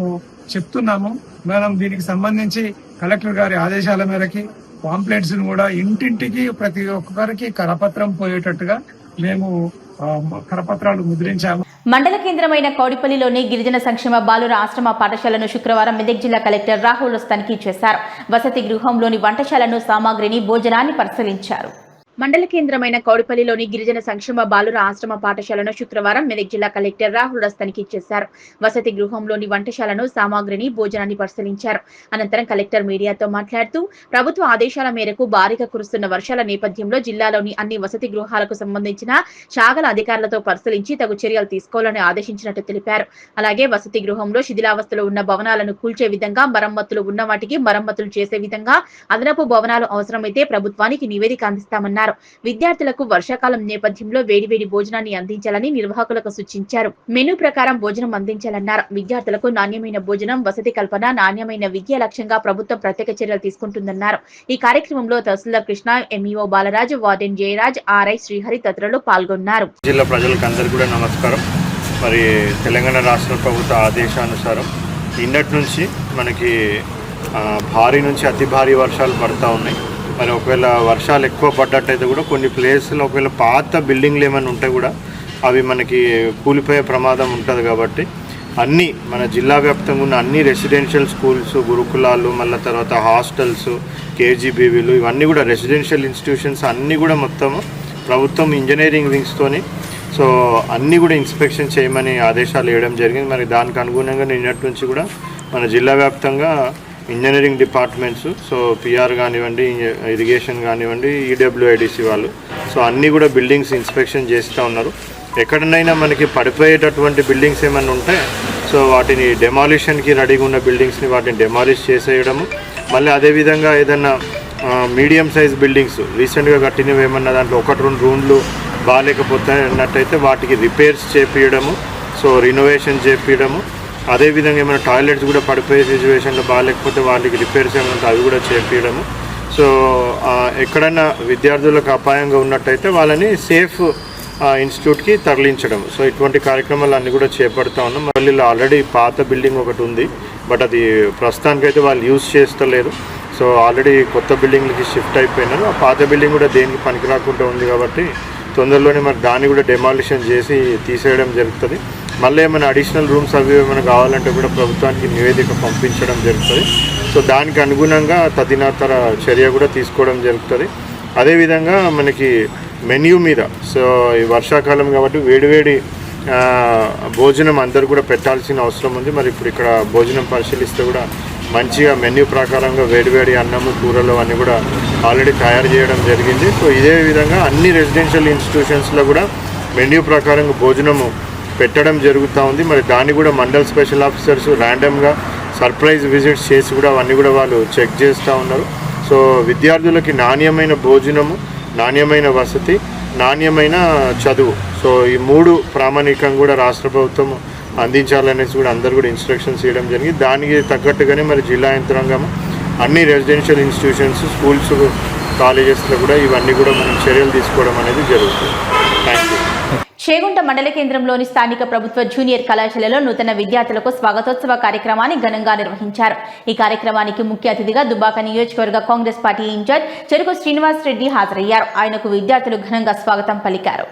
చెప్తున్నాము. మనం దీనికి సంబంధించి కలెక్టర్ గారి ఆదేశాల మేరకి పాంప్లెట్స్ కూడా ఇంటింటికి ప్రతి ఒక్కరికి కరపత్రం పోయేటట్టుగా మేము కరపత్రాలు ముద్రించాము. మండల కేంద్రమైన కౌడిపల్లిలోని గిరిజన సంక్షేమ బాలుర ఆశ్రమ పాఠశాలను శుక్రవారం మెదక్ జిల్లా కలెక్టర్ రాహుల్ తనిఖీ చేశారు. వసతి గృహంలోని వంటశాలను, సామాగ్రిని, భోజనాన్ని పరిశీలించారు. మండల కేంద్రమైన కౌడిపల్లిలోని గిరిజన సంక్షేమ బాలుర ఆశ్రమ పాఠశాలను శుక్రవారం మెదక్ జిల్లా కలెక్టర్ రాహుల్ తనిఖీ చేశారు. వసతి గృహంలోని వంటశాలను, సామాగ్రిని, భోజనాన్ని పరిశీలించారు. అనంతరం కలెక్టర్ మీడియాతో మాట్లాడుతూ ప్రభుత్వ ఆదేశాల మేరకు భారీగా కురుస్తున్న వర్షాల నేపథ్యంలో జిల్లాలోని అన్ని వసతి గృహాలకు సంబంధించిన శాఖల అధికారులతో పరిశీలించి తగు చర్యలు తీసుకోవాలని ఆదేశించినట్టు తెలిపారు. అలాగే వసతి గృహంలో శిథిలావస్థలో ఉన్న భవనాలను కూల్చే విధంగా, మరమ్మతులు ఉన్న వాటికి మరమ్మతులు చేసే విధంగా అదనపు భవనాలు అవసరమైతే ప్రభుత్వానికి నివేదిక అందిస్తామన్నారు. విద్యార్థులకు వర్షాకాలం నేపథ్యంలో వేడివేడి భోజనాన్ని అందించాలని నిర్వాహకులకు సూచించారు. మెనూ ప్రకారం భోజనం అందించాలన్నారు. విద్యార్థులకు నాణ్యమైన భోజనం, వసతి కల్పన, నాణ్యమైన విద్య లక్ష్యంగా ప్రభుత్వం ప్రత్యేక చర్యలు తీసుకుంటుందన్నారు. ఈ కార్యక్రమంలో tahsildar Krishna, MEO Balaraju, warden Jayaraj, RI Srihari తదితరులు పాల్గొన్నారు. జిల్లా ప్రజలకు అందరికీ కూడా నమస్కారం. మరి తెలంగాణ రాష్ట్ర ప్రభుత్వ ఆదేశానుసారం నిన్నటి నుంచి మనకి భారీ నుంచి అతి భారీ వర్షాలు పడతా ఉన్నాయి. మరి ఒకవేళ వర్షాలు ఎక్కువ పడ్డట్టయితే కూడా కొన్ని ప్లేస్లో ఒకవేళ పాత బిల్డింగ్లు ఏమైనా ఉంటే కూడా అవి మనకి కూలిపోయే ప్రమాదం ఉంటుంది. కాబట్టి అన్నీ మన జిల్లా వ్యాప్తంగా ఉన్న అన్ని రెసిడెన్షియల్ స్కూల్స్, గురుకులాలు, మళ్ళీ తర్వాత హాస్టల్స్, కేజీబీవీలు, ఇవన్నీ కూడా రెసిడెన్షియల్ ఇన్స్టిట్యూషన్స్ అన్నీ కూడా మొత్తము ప్రభుత్వం ఇంజనీరింగ్ వింగ్స్తోని సో అన్నీ కూడా ఇన్స్పెక్షన్ చేయమని ఆదేశాలు ఇవ్వడం జరిగింది. మరి దానికి అనుగుణంగా నిన్నటి నుంచి కూడా మన జిల్లా వ్యాప్తంగా ఇంజనీరింగ్ డిపార్ట్మెంట్స్, సో పిఆర్ కానివ్వండి, ఇరిగేషన్ కానివ్వండి, ఈడబ్ల్యూఐడిసి వాళ్ళు సో అన్నీ కూడా బిల్డింగ్స్ ఇన్స్పెక్షన్ చేస్తూ ఉన్నారు. ఎక్కడనైనా మనకి పడిపోయేటటువంటి బిల్డింగ్స్ ఏమైనా ఉంటే సో వాటిని డెమాలిషన్కి రెడీగా ఉన్న బిల్డింగ్స్ని వాటిని డెమాలిష్ చేసేయడము, మళ్ళీ అదేవిధంగా ఏదైనా మీడియం సైజ్ బిల్డింగ్స్ రీసెంట్గా కట్టినవి ఏమన్నా దాంట్లో 1-2 రూమ్లు బాగాలేకపోతే అన్నట్టయితే వాటికి రిపేర్స్ చేపించడము, సో రినోవేషన్ చేపించడము, అదేవిధంగా ఏమైనా టాయిలెట్స్ కూడా పడిపోయే సిచ్యువేషన్లో బాగాలేకపోతే వాళ్ళకి రిపేర్స్ ఏమైనా అవి కూడా చేపించడము. సో ఎక్కడైనా విద్యార్థులకు అపాయంగా ఉన్నట్టయితే వాళ్ళని సేఫ్ ఇన్స్టిట్యూట్కి తరలించడం. సో ఇటువంటి కార్యక్రమాలు అన్నీ కూడా చేపడతా ఉన్నాం. మళ్ళీ ఆల్రెడీ పాత బిల్డింగ్ ఒకటి ఉంది, బట్ అది ప్రస్తుతానికైతే వాళ్ళు యూజ్ చేస్తలేరు. సో ఆల్రెడీ కొత్త బిల్డింగ్లకి షిఫ్ట్ అయిపోయినారు. ఆ పాత బిల్డింగ్ కూడా దేనికి పనికి రాకుండా ఉంది కాబట్టి తొందరలోనే మరి దాన్ని కూడా డెమాలిషన్ చేసి తీసేయడం జరుగుతుంది. మళ్ళీ ఏమైనా అడిషనల్ రూమ్స్ అవి ఏమైనా కావాలంటే కూడా ప్రభుత్వానికి నివేదిక పంపించడం జరుగుతుంది. సో దానికి అనుగుణంగా తదితర చర్య కూడా తీసుకోవడం జరుగుతుంది. అదేవిధంగా మనకి మెన్యూ మీద సో ఈ వర్షాకాలం కాబట్టి వేడివేడి భోజనం అందరూ కూడా పెట్టాల్సిన అవసరం ఉంది. మరి ఇప్పుడు ఇక్కడ భోజనం పరిశీలిస్తే కూడా మంచిగా మెన్యూ ప్రకారంగా వేడివేడి అన్నము, కూరలు అన్నీ కూడా ఆల్రెడీ తయారు చేయడం జరిగింది. సో ఇదే విధంగా అన్ని రెసిడెన్షియల్ ఇన్స్టిట్యూషన్స్లో కూడా మెన్యూ ప్రకారంగా భోజనము పెట్టడం జరుగుతూ ఉంది. మరి దాన్ని కూడా మండల్ స్పెషల్ ఆఫీసర్స్ ర్యాండమ్గా సర్ప్రైజ్ విజిట్స్ చేసి కూడా అవన్నీ కూడా వాళ్ళు చెక్ చేస్తూ ఉన్నారు. సో విద్యార్థులకి నాణ్యమైన భోజనము, నాణ్యమైన వసతి, నాణ్యమైన చదువు, సో ఈ 3 ప్రామాణికంగా కూడా రాష్ట్ర ప్రభుత్వం అందించాలనేసి కూడా అందరూ కూడా ఇన్స్ట్రక్షన్స్ ఇవ్వడం జరిగింది. దానికి తగ్గట్టుగానే మరి జిల్లా యంత్రాంగం అన్ని రెసిడెన్షియల్ ఇన్స్టిట్యూషన్స్, స్కూల్స్, కాలేజెస్లో కూడా ఇవన్నీ కూడా మనం చర్యలు తీసుకోవడం అనేది జరుగుతుంది. Thank you. చేగుంట మండల కేంద్రంలోని స్థానిక ప్రభుత్వ జూనియర్ కళాశాలలో నూతన విద్యార్థులకు స్వాగతోత్సవ కార్యక్రమాన్ని ఘనంగా నిర్వహించారు. ఈ కార్యక్రమానికి ముఖ్య అతిథిగా దుబ్బాక నియోజకవర్గ కాంగ్రెస్ పార్టీ ఇన్ఛార్జ్ చెరుకు శ్రీనివాస్ రెడ్డి హాజరయ్యారు. ఆయనకు విద్యార్థులు ఘనంగా స్వాగతం పలికారు.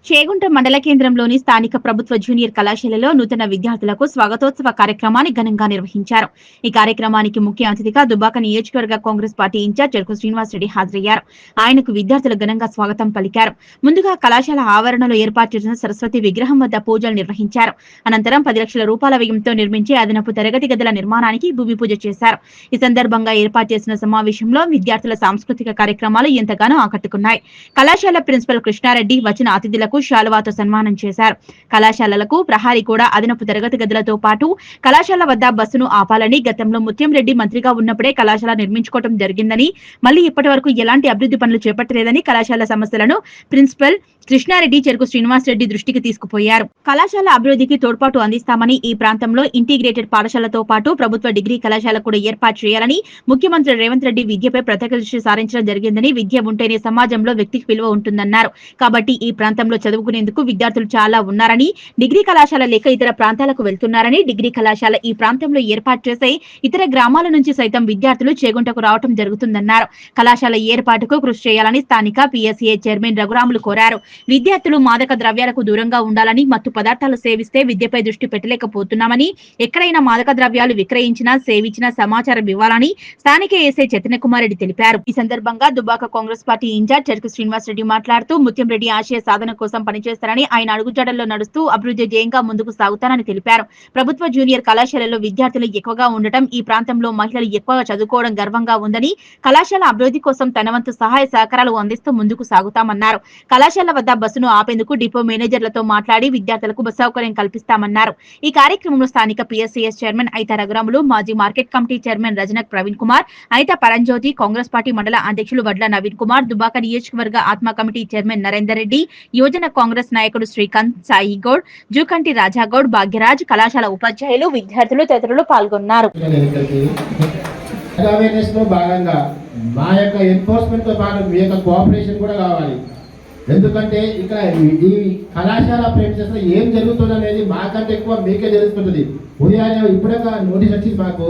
చేగుంట మండల కేంద్రంలోని స్థానిక ప్రభుత్వ జూనియర్ కళాశాలలో నూతన విద్యార్థులకు స్వాగతోత్సవ కార్యక్రమాన్ని ఘనంగా నిర్వహించారు. ఈ కార్యక్రమానికి ముఖ్య అతిథిగా దుబ్బాక నియోజకవర్గ కాంగ్రెస్ పార్టీ ఇన్ఛార్జ్ చెరుకు శ్రీనివాస్ రెడ్డి హాజరయ్యారు. ఆయనకు విద్యార్థులు ఘనంగా స్వాగతం పలికారు. ముందుగా కళాశాల ఆవరణలో ఏర్పాటు చేసిన సరస్వతి విగ్రహం వద్ద పూజలు నిర్వహించారు. అనంతరం 10 లక్షల రూపాయల వ్యయంతో నిర్మించే అదనపు తరగతి గదుల నిర్మాణానికి భూమి పూజ చేశారు. ఈ సందర్భంగా ఏర్పాటు చేసిన సమావేశంలో విద్యార్థుల సాంస్కృతిక కార్యక్రమాలు ఎంతగానో ఆకట్టుకున్నాయి. కళాశాల ప్రిన్సిపల్ కృష్ణారెడ్డి వచ్చిన అతిథులకు శాలువాతో సన్మానం చేశారు. కళాశాలలకు ప్రహారీ కూడా అదనపు తరగతి గదులతో పాటు కళాశాల వద్ద బస్సును ఆపాలని, గతంలో ముత్యం రెడ్డి మంత్రిగా ఉన్నప్పుడే కళాశాల నిర్మించుకోవడం జరిగిందని, మళ్లీ ఇప్పటి వరకు ఎలాంటి అభివృద్ధి పనులు చేపట్టలేదని కళాశాల సమస్యలను ప్రిన్సిపల్ కృష్ణారెడ్డి చెరుకు శ్రీనివాస్ రెడ్డి దృష్టికి తీసుకుపోయారు. కళాశాల అభివృద్ధికి తోడ్పాటు అందిస్తామని, ఈ ప్రాంతంలో ఇంటిగ్రేటెడ్ పాఠశాలతో పాటు ప్రభుత్వ డిగ్రీ కళాశాల కూడా ఏర్పాటు చేయాలని ముఖ్యమంత్రి రేవంత్ రెడ్డి విద్యపై ప్రత్యేక దృష్టి సారించడం జరిగిందని, విద్య ఉంటేనే సమాజంలో వ్యక్తికి విలువ ఉంటుందన్నారు. కాబట్టి ఈ ప్రాంతంలో చదువుకునేందుకు విద్యార్థులు చాలా ఉన్నారని, డిగ్రీ కళాశాల లేక ఇతర ప్రాంతాలకు వెళ్తున్నారని, డిగ్రీ కళాశాల ఈ ప్రాంతంలో ఏర్పాటు చేసే ఇతర గ్రామాల నుంచి సైతం విద్యార్థులు చేగుంటకు రావడం జరుగుతుందన్నారు. కళాశాల ఏర్పాటుకు కృషి చేయాలని స్థానిక పిఎస్ఏ చైర్మన్ రఘురాములు కోరారు. విద్యార్థులు మాదక ద్రవ్యాలకు దూరంగా ఉండాలని, మత్తు పదార్థాలు సేవిస్తే విద్యపై దృష్టి పెట్టలేకపోతున్నామని, ఎక్కడైనా మాదక ద్రవ్యాలు విక్రయించినా సేవించినా సమాచారం ఇవ్వాలని స్థానిక ఎస్ఐ చైతన్య కుమార్ రెడ్డి తెలిపారు. ఈ సందర్భంగా దుబ్బాక కాంగ్రెస్ పార్టీ ఇన్ఛార్జ్ చెరుకు శ్రీనివాస్ రెడ్డి మాట్లాడుతూ ముత్యం రెడ్డి ఆశయ సాధన కోసం పనిచేస్తారని, ఆయన అడుగుజాడల్లో నడుస్తూ అభివృద్ధి ధ్యేయంగా ముందుకు సాగుతారని తెలిపారు. ప్రభుత్వ జూనియర్ కళాశాలలో విద్యార్థులు ఎక్కువగా ఉండటం, ఈ ప్రాంతంలో మహిళలు ఎక్కువగా చదువుకోవడం గర్వంగా ఉందని, కళాశాల అభివృద్ధి కోసం తన వంతు సహాయ సహకారాలు అందిస్తూ ముందుకు సాగుతామన్నారు. కళాశాల వద్ద బస్సును ఆపేందుకు డిపో మేనేజర్లతో మాట్లాడి విద్యార్థులకు బస్ సౌకర్యం కల్పిస్తామన్నారు. ఈ కార్యక్రమంలో స్థానిక పిఎస్సిఎస్ చైర్మన్ ఐతా రఘురాములు, మాజీ market committee chairman Rajanak Praveen Kumar, Aitha Paramjyothi, Congress party మండల అధ్యక్షులు వడ్ల నవీన్ కుమార్, దుబ్బాక నియోజకవర్గ ఆత్మ కమిటీ చైర్మన్ నరేందర్ రెడ్డి, యువజన కాంగ్రెస్ నాయకుడు శ్రీకాంత్, సాయి గౌడ్, జూకంటి రాజాగౌడ్, భాగ్యరాజ్, కళాశాల ఉపాధ్యాయులు, విద్యార్థులు తదితరులు పాల్గొన్నారు. భాగంగా మా యొక్క ఎన్ఫోర్స్మెంట్ తో పాటు మీ యొక్క కోఆపరేషన్ కూడా కావాలి. ఎందుకంటే ఇక్కడ ఈ కళాశాల ప్రేమిస్ ఏం జరుగుతుంది అనేది మాకంటే ఎక్కువ మీకే తెలుస్తుంటుంది. ఉదయాన్నే ఇప్పుడే నోటీస్ వచ్చింది మాకు,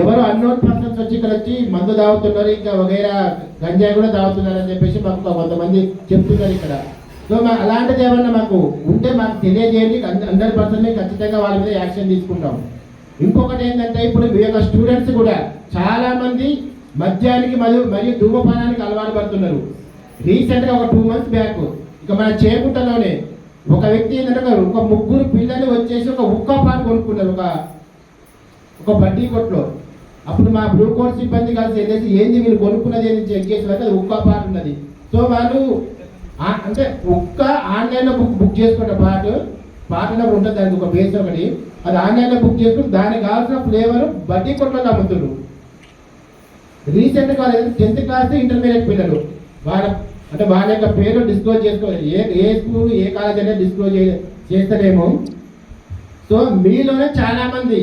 ఎవరో అన్నోన్ పర్సన్స్ వచ్చి ఇక్కడ వచ్చి మందు తాగుతున్నారు, ఇంకా వగైరా గంజాయి కూడా తాగుతున్నారు అని చెప్పేసి మాకు కొంతమంది చెప్తున్నారు. ఇక్కడ సో అలాంటిది ఏమన్నా మాకు ఉంటే మాకు తెలియజేయండి. 100% ఖచ్చితంగా వాళ్ళ మీద యాక్షన్ తీసుకుంటాం. ఇంకొకటి ఏంటంటే ఇప్పుడు మీ యొక్క స్టూడెంట్స్ కూడా చాలామంది మద్యానికి మరియు ధూమపానానికి అలవాటు పడుతున్నారు. రీసెంట్గా ఒక 2 months బ్యాక్ ఇక మన చేకుంటలోనే ఒక వ్యక్తి ఏంటంటే ఒక 3 పిల్లలు వచ్చేసి ఒక ఉక్కా పాటు కొనుక్కున్నారు ఒక బడ్డీ కొట్లో. అప్పుడు మా బ్లూ కోట్ సిబ్బంది కలిసి వెళ్ళేసి ఏంది మీరు కొనుక్కున్నది ఏంటి చెక్ చేసి వస్తే అది ఉక్కా పాటు ఉన్నది. సో వాళ్ళు అంటే ఆన్లైన్లో బుక్ చేసుకున్న పాటలో ఉంటుంది, దానికి ఒక బేస్ ఒకటి, అది ఆన్లైన్లో బుక్ చేసుకుని దానికి కావాల్సిన ఫ్లేవర్ బడ్డీ కొట్లో అమ్ముతున్నారు. రీసెంట్గా 10th క్లాస్ ఇంటర్మీడియట్ పిల్లలు వాళ్ళ యొక్క పేరు డిస్క్లోజ్ చేసుకోవాలి. ఏ స్కూల్ ఏ కాలేజ్ అనేది డిస్క్లోజ్ చేస్తలేమో. సో మీలోనే చాలామంది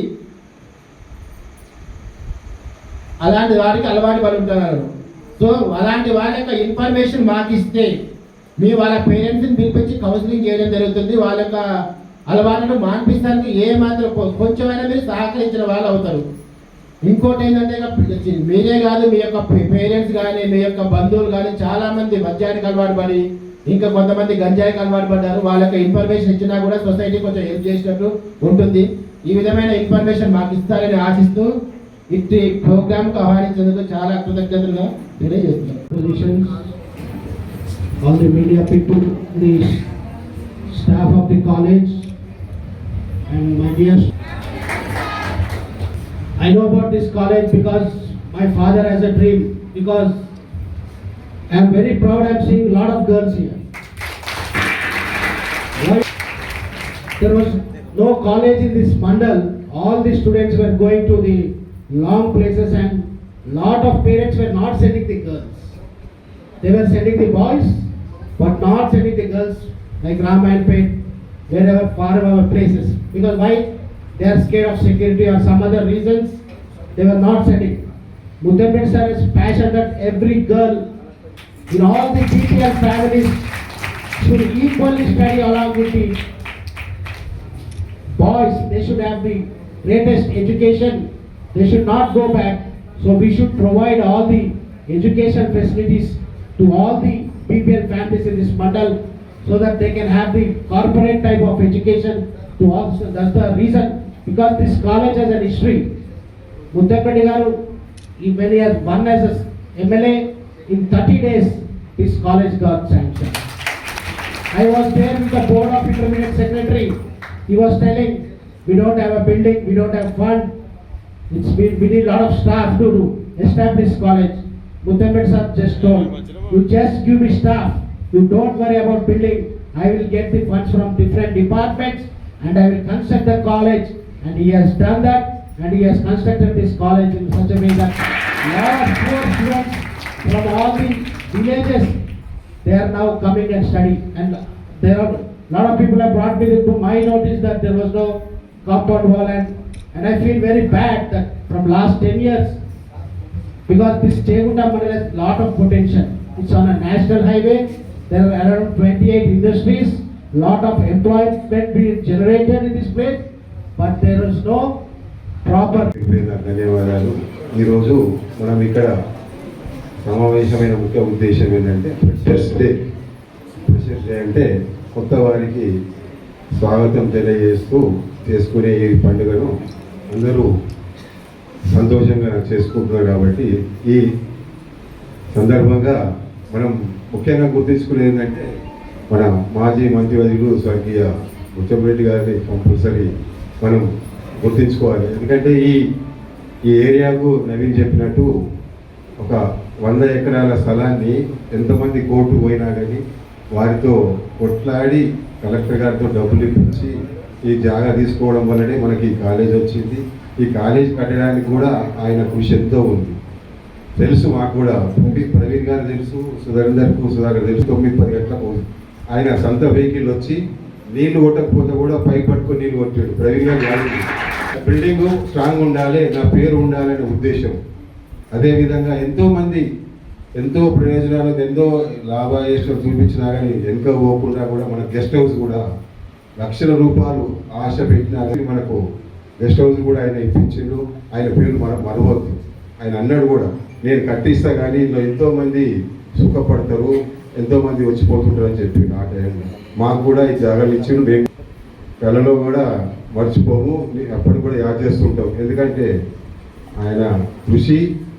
అలాంటి వారికి అలవాటు పడి ఉంటున్నారు. సో అలాంటి వాళ్ళ యొక్క ఇన్ఫర్మేషన్ మాకు ఇస్తే వాళ్ళ పేరెంట్స్ని పిలిపించి కౌన్సిలింగ్ చేయడం జరుగుతుంది. వాళ్ళ యొక్క అలవాటును మాన్పిస్తానికి ఏమాత్రం కొంచెమైనా మీరు సహకరించిన వాళ్ళు అవుతారు. ఇంకోటి ఏంటంటే మీరే కాదు, మీ యొక్క పేరెంట్స్ కానీ మీ యొక్క బంధువులు కానీ చాలామంది మద్యానికి అలవాటు పడి ఇంకా కొంతమంది గంజాయికి అలవాటు పడ్డారు. వాళ్ళ యొక్క ఇన్ఫర్మేషన్ ఇచ్చినా కూడా సొసైటీ కొంచెం హెల్ప్ చేసినట్టు ఉంటుంది. ఈ విధమైన ఇన్ఫర్మేషన్ మాకు ఇస్తారని ఆశిస్తూ ఇట్టి ప్రోగ్రామ్కు ఆహ్వానించేందుకు చాలా కృతజ్ఞతలుగా తెలియజేస్తున్నాను. All the media people, the staff of the college, and my dear, I know about this college because my father has a dream, because I am very proud I am seeing a lot of girls here. There was no college in this mandal. All the students were going to the long places and lot of parents were not sending the girls. They were sending the boys but not sending the girls like Ramayanpet, wherever far away places. Because why? They are scared of security or some other reasons. They were not sending. Muthampet sir is passionate that every girl in all the BPL families should equally study along with the boys. They should have the greatest education. They should not go back. So we should provide all the education facilities to all the BPL families in this mandal so that they can have the corporate type of education to all. That's the reason, because this college has an history. Muthampet garu, when he has won as a MLA, in 30 days this college got sanctioned. I was there with the board of intermediate secretary. He was telling, we don't have a building, we don't have fund. We need a lot of staff to establish college. Muthampet sir just told, you just give me staff. You don't worry about building. I will get the funds from different departments and I will construct the college. And he has done that, and he has constructed this college in such a way that a lot of poor students from all the villages, they are now coming and studying. And there are a lot of people have brought me to my notice that there was no compound wall, and I feel very bad that from last 10 years, because this Chegunta mandal has lot of potential. It's on a national highway. There are around 28 industries, lot of employment being generated in this place, but there is no proper. ధన్యవాదాలు. ఈరోజు మనం ఇక్కడ సమావేశమైన ముఖ్య ఉద్దేశం ఏంటంటే freshers day. Freshers day అంటే కొత్త వారికి స్వాగతం తెలియజేస్తూ చేసుకునే ఈ పండుగను అందరూ సంతోషంగా చేసుకుంటున్నారు. కాబట్టి ఈ సందర్భంగా మనం ముఖ్యంగా గుర్తించుకునేది ఏంటంటే మన మాజీ మంత్రివర్యులు స్వర్గీయ ముత్తంరెడ్డి గారిని కంపల్సరీ మనం గుర్తించుకోవాలి. ఎందుకంటే ఈ ఏరియాకు నవీన్ చెప్పినట్టు ఒక 100 ఎకరాల స్థలాన్ని ఎంతమంది కోర్టు పోయినా కానీ వారితో కొట్లాడి కలెక్టర్ గారితో డబ్బులు ఇప్పించి ఈ జాగా తీసుకోవడం వల్లనే మనకి ఈ కాలేజ్ వచ్చింది. ఈ కాలేజ్ కట్టడానికి కూడా ఆయన కృషి ఎంతో ఉంది. తెలుసు మాకు కూడా, ప్రవీణ్ గారు తెలుసు, సుధాకర్ తెలుసు. 9-10 గంటలకు ఆయన సొంత వెహికల్ వచ్చి నీళ్లు కొట్టకపోతే కూడా పైకి పట్టుకొని నీళ్ళు కొట్టాడు. ప్రవీణ్ గారు కాదు, బిల్డింగ్ స్ట్రాంగ్ ఉండాలి, నా పేరు ఉండాలనే ఉద్దేశం. అదేవిధంగా ఎంతోమంది ఎంతో ప్రయోజనాలు ఎంతో లాభాయేషం చూపించినా కానీ వెనుక పోకుండా కూడా మన గెస్ట్ హౌస్ కూడా లక్షల రూపాయలు ఆశ పెట్టినా కానీ మనకు గెస్ట్ హౌస్ కూడా ఆయన ఇప్పించిండు. ఆయన పేరు మనం మరవద్దు. ఆయన అన్నాడు కూడా, నేను కట్టిస్తా కానీ ఇందులో ఎంతోమంది సుఖపడతారు, ఎంతోమంది వచ్చిపోతుంటారని చెప్పి ఆ టైంలో మాకు కూడా ఈ జాగాలు ఇచ్చి మేము కళలో కూడా మర్చిపోము, అప్పటికి కూడా యాద్ చేస్తుంటాం. ఎందుకంటే ఆయన కృషి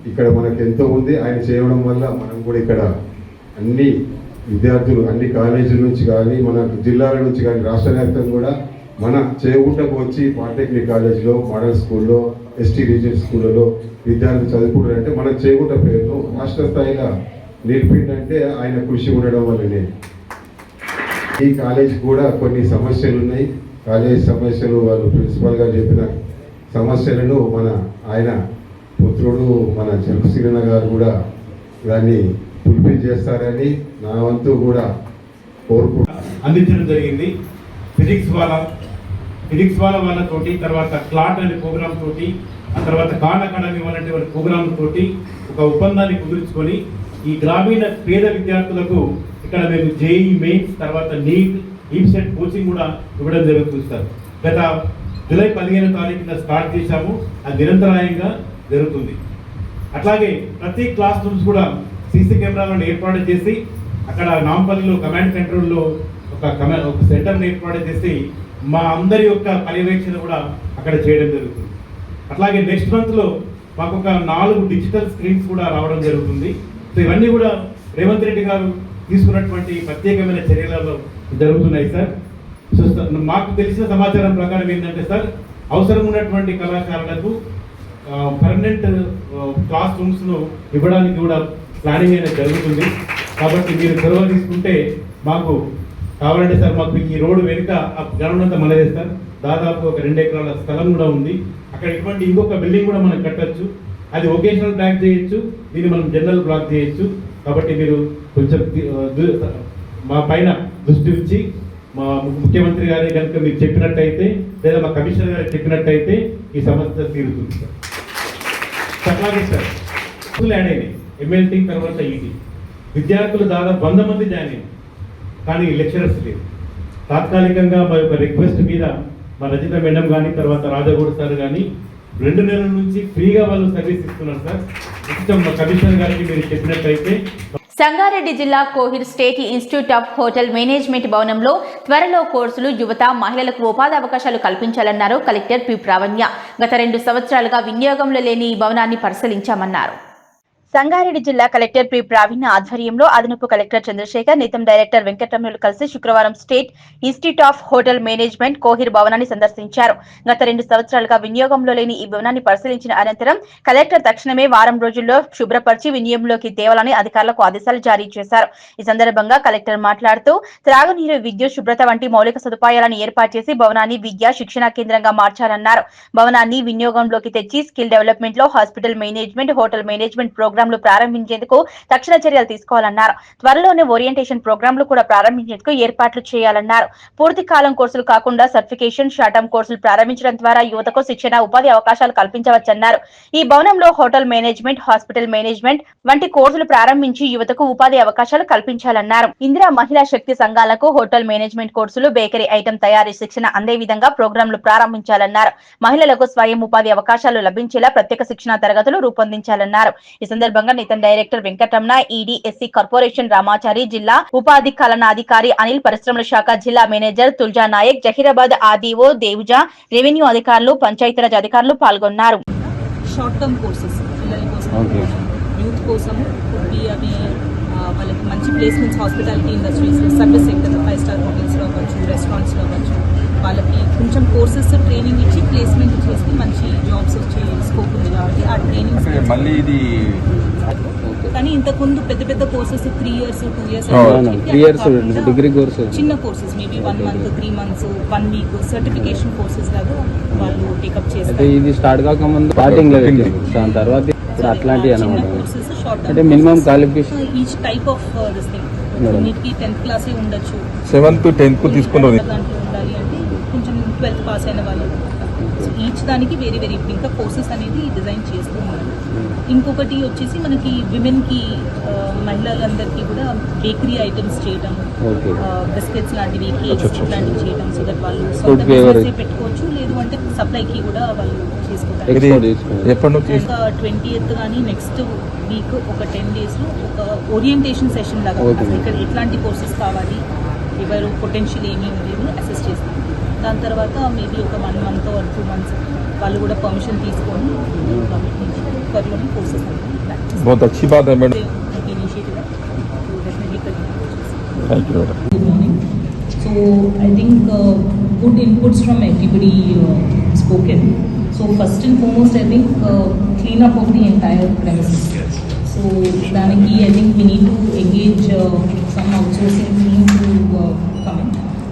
ఇక్కడ మనకు ఎంతో ఉంది. ఆయన చేయడం వల్ల మనం కూడా ఇక్కడ అన్ని విద్యార్థులు అన్ని కాలేజీల నుంచి కానీ మన జిల్లాల నుంచి కానీ రాష్ట్ర వ్యాప్తంగా కూడా మన చేగుంటకు వచ్చి పాలిటెక్నిక్ కాలేజీలో, మోడల్ స్కూల్లో, ఎస్టీ రీజియన్ స్కూళ్ళలో విద్యార్థులు చదువుకుంటారంటే మన చేగుంట పేరును రాష్ట్ర స్థాయిలో నిలిపిందంటే ఆయన కృషి ఉండడం వల్లనే. ఈ కాలేజీ కూడా కొన్ని సమస్యలు ఉన్నాయి. కాలేజీ సమస్యలు వాళ్ళు ప్రిన్సిపల్ గారు చెప్పిన సమస్యలను ఆయన పుత్రుడు మన చెరుకు శ్రీరణ గారు కూడా దాన్ని ఫుల్ఫిల్ చేస్తారని నా వంతు కూడా అందించడం జరిగింది. ఫిజిక్స్ వాళ్ళతోటి, తర్వాత క్లాట్ అనే ప్రోగ్రామ్ తోటి, ఆ తర్వాత ఖాన్ అకాడమీ వాళ్ళంటి వాళ్ళ ప్రోగ్రామ్ తోటి ఒక ఒప్పందాన్ని కుదుర్చుకొని ఈ గ్రామీణ పేద విద్యార్థులకు ఇక్కడ మేము జేఈ మెయిన్స్, తర్వాత నీట్, ఈప్సెట్ కోచింగ్ కూడా ఇవ్వడం జరుగుతుంది సార్. గత జూలై 15వ తారీఖున స్టార్ట్ చేశాము. అది నిరంతరాయంగా జరుగుతుంది. అట్లాగే ప్రతి క్లాస్ రూమ్స్ కూడా సీసీ కెమెరాలను ఏర్పాటు చేసి అక్కడ నాంపల్లిలో కమాండ్ కంట్రోల్లో ఒక సెంటర్ని ఏర్పాటు చేసి మా అందరి యొక్క పర్యవేక్షణ కూడా అక్కడ చేయడం జరుగుతుంది. అట్లాగే నెక్స్ట్ మంత్లో మాకు ఒక 4 డిజిటల్ స్క్రీన్స్ కూడా రావడం జరుగుతుంది. సో ఇవన్నీ కూడా రేవంత్ రెడ్డి గారు తీసుకున్నటువంటి ప్రత్యేకమైన చర్యలలో జరుగుతున్నాయి సార్. సో మాకు తెలిసిన సమాచారం ప్రకారం ఏంటంటే సార్, అవసరం ఉన్నటువంటి కళాశాలలకు పర్మనెంట్ క్లాస్ రూమ్స్ను ఇవ్వడానికి కూడా ప్లానింగ్ అనేది జరుగుతుంది. కాబట్టి మీరు చొరవ తీసుకుంటే మాకు కావాలంటే సార్, మాకు ఈ రోడ్డు వెనుక ఆ గ్రౌండ్ అంతా మనదే సార్. దాదాపు ఒక 2 ఎకరాల స్థలం కూడా ఉంది. అక్కడ ఇటువంటి ఇంకొక బిల్డింగ్ కూడా మనం కట్టచ్చు. అది ఒకేషనల్ బ్లాక్ చేయొచ్చు, దీన్ని మనం జనరల్ బ్లాక్ చేయొచ్చు. కాబట్టి మీరు కొంచెం మా పైన దృష్టి ఉంచి మా ముఖ్యమంత్రి గారి కనుక మీరు చెప్పినట్టయితే, లేదా మా కమిషనర్ గారికి చెప్పినట్టయితే ఈ సమస్య తీరుతుంది సార్. అట్లాగే సార్, స్కూల్ యాడ్ అయినాయి. MLT తర్వాత ED విద్యార్థులు దాదాపు 100 మంది జాయిన్ అయ్యారు, కానీ లెక్చరర్స్ లేరు. తాత్కాలికంగా మా యొక్క రిక్వెస్ట్ మీద మా రజిత మేడం కానీ, తర్వాత రాజగౌడ్ సార్ కానీ 2 నెలల నుంచి ఫ్రీగా వాళ్ళు సర్వీస్ ఇస్తున్నారు సార్. ఉచితం మా కమిషనర్ గారికి మీరు చెప్పినట్టయితే. సంగారెడ్డి జిల్లా Kohir state institute of hotel management భవనంలో త్వరలో కోర్సులు, యువత, మహిళలకు ఉపాధి అవకాశాలు కల్పించాలన్నారు కలెక్టర్ పి ప్రావణ్య. గత 2 సంవత్సరాలుగా వినియోగంలో లేని ఈ భవనాన్ని పరిశీలించామన్నారు. సంగారెడ్డి జిల్లా కలెక్టర్ పి ప్రావీణ్య ఆధ్వర్యంలో అదనపు కలెక్టర్ చంద్రశేఖర్, నితం డైరెక్టర్ వెంకటరమణులు కలిసి శుక్రవారం state institute of hotel management Kohir భవనాన్ని సందర్శించారు. గత 2 సంవత్సరాలుగా వినియోగంలో లేని ఈ భవనాన్ని పరిశీలించిన అనంతరం కలెక్టర్ తక్షణమే వారం రోజుల్లో శుభ్రపరిచి వినియోగంలోకి తేవాలని అధికారులకు ఆదేశాలు జారీ చేశారు. ఈ సందర్భంగా కలెక్టర్ మాట్లాడుతూ త్రాగునీరు, విద్యుత్, శుభ్రత వంటి మౌలిక సదుపాయాలను ఏర్పాటు చేసి భవనాన్ని విద్యా శిక్షణా కేంద్రంగా మార్చాలన్నారు. భవనాన్ని వినియోగంలోకి తెచ్చి స్కిల్ డెవలప్మెంట్ లో హాస్పిటల్ మేనేజ్మెంట్, హోటల్ మేనేజ్మెంట్ ప్రోగ్రాంలు ప్రారంభించేందుకు తక్షణ చర్యలు తీసుకోవాలన్నారు. త్వరలోనే ఓరియంటేషన్ ప్రోగ్రాంలు కూడా ప్రారంభించేందుకు ఏర్పాట్లు చేయాలన్నారు. పూర్తి కాలం కోర్సులు కాకుండా సర్టిఫికేషన్, షార్ట్ టర్మ్ కోర్సులు ప్రారంభించడం ద్వారా యువతకు శిక్షణ, ఉపాధి అవకాశాలు కల్పించవచ్చన్నారు. ఈ భవనంలో హోటల్ మేనేజ్మెంట్, హాస్పిటల్ మేనేజ్మెంట్ వంటి కోర్సులు ప్రారంభించి యువతకు ఉపాధి అవకాశాలు కల్పించాలన్నారు. ఇందిరా మహిళా శక్తి సంఘాలకు హోటల్ మేనేజ్మెంట్ కోర్సులు, బేకరీ ఐటమ్ తయారీ శిక్షణ అందే విధంగా ప్రోగ్రాంలు ప్రారంభించాలన్నారు. మహిళలకు స్వయం ఉపాధి అవకాశాలు లభించేలా ప్రత్యేక శిక్షణ తరగతులు రూపొందించాలన్నారు. ఈ సందర్భంగా నితం director Venkataramana, ED, SC corporation Ramachari, జిల్లా ఉపాధి కళనాధికారి అనిల్, పరిశ్రమల శాఖ జిల్లా manager Tulja Nayak, Zaheerabad RDO Devuja, revenue అధికారులు, పంచాయతీరాజ్ అధికారులు పాల్గొన్నారు. షార్ట్ టర్మ్ కోర్సెస్ పిల్లల కోసం, యూత్ కోసం, అవి వాళ్ళకి మంచి placements hospitality industries, service sector, 5 star హోటల్స్లో అవ్వచ్చు, రెస్టారెంట్స్లో అవ్వచ్చు, వాళ్ళకి కొంచెం కోర్సెస్ ట్రైనింగ్ ఇచ్చి ప్లేస్మెంట్ చేసి మంచి జాబ్స్ వచ్చే స్కోప్ ఉంది కాబట్టి ఆ ట్రైనింగ్ మళ్ళీ ఇది. కానీ ఇంతకుముందు పెద్ద పెద్ద courses 3 years 2 years degree courses, చిన్న courses maybe 1 month 3 months 1 week certification courses లాగా వాళ్ళు టేకప్ చేస్తారు. ఇది స్టార్ట్ కాకముందు స్టార్టింగ్ లో దాని తర్వాత అట్లాంటివి అన్నమాట. అంటే minimum qualification each type of this thing కొన్నిటికి 10th క్లాసే ఉండొచ్చు, 7th 10th తీసుకున్నారు, దాంట్లో ఉండాలి అంటే కొంచెం 12th పాస్ అయిన వాళ్ళు. సో ఈచ్ దానికి వేరే వేరే ఇంకా కోర్సెస్ అనేది డిజైన్ చేస్తూ ఉన్నారు. ఇంకొకటి వచ్చేసి మనకి విమెన్కి, మహిళలందరికీ కూడా బేకరీ ఐటమ్స్ చేయడం, బిస్కెట్స్ లాంటివి, కేక్స్ లాంటివి చేయడం, సో దట్ వాళ్ళు సొంత బిజినెస్ పెట్టుకోవచ్చు, లేదా లేదు అంటే సప్లైకి కూడా వాళ్ళు చేసుకుంటారు. ఎప్పటి నుంచి? ఇంకా 20th కానీ నెక్స్ట్ వీక్ ఒక 10 daysలో ఒక ఓరియంటేషన్ సెషన్ లాగా అసలు ఇక్కడ ఎట్లాంటి కోర్సెస్ కావాలి, ఎవరు పొటెన్షియల్ ఏమీ ఉండేది అసెస్ చేస్తాం. దాని తర్వాత మేబీ ఒక 1 month or 2 months వాళ్ళు కూడా పర్మిషన్ తీసుకొని త్వరలోనే కోర్సెస్ बहुत अच्छी बात है madam. Thank you. Good morning. So I think good inputs from everybody spoken. So first and foremost, I think clean up of the entire premises. So daniki I think we need to engage some outsourcing team to come in.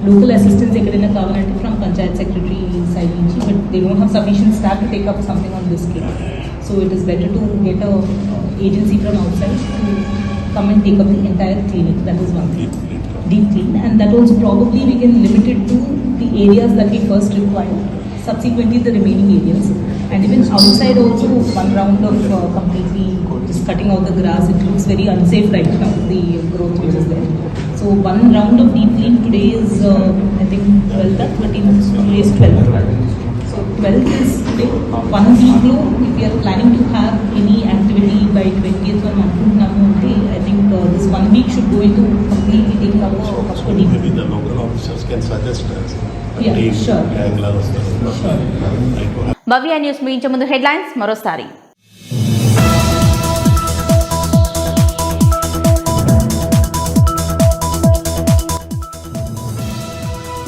Local assistance ekkadaina kavalante from panchayat secretary side nunchi, but they don't have sufficient staff to take up something on this scale. So it is better to get a agency from outside to come and take up the entire clinic. That is one thing. Deep clean, and that also probably we can limit it to the areas that we first require, subsequently the remaining areas, and even outside also one round of completely just cutting out the grass. It looks very unsafe right now, the growth which is there. So one round of deep clean today is I think 12th, 13th, today is 12th. So 12th is today. 1 week low, if we are planning to have any activity by 20th or Monday, I think this 1 week should go into completely taking up a deep clean. The local officers can suggest us. Yeah, sure. Bhavya news ముగించే ముందు headlines మరోసారి.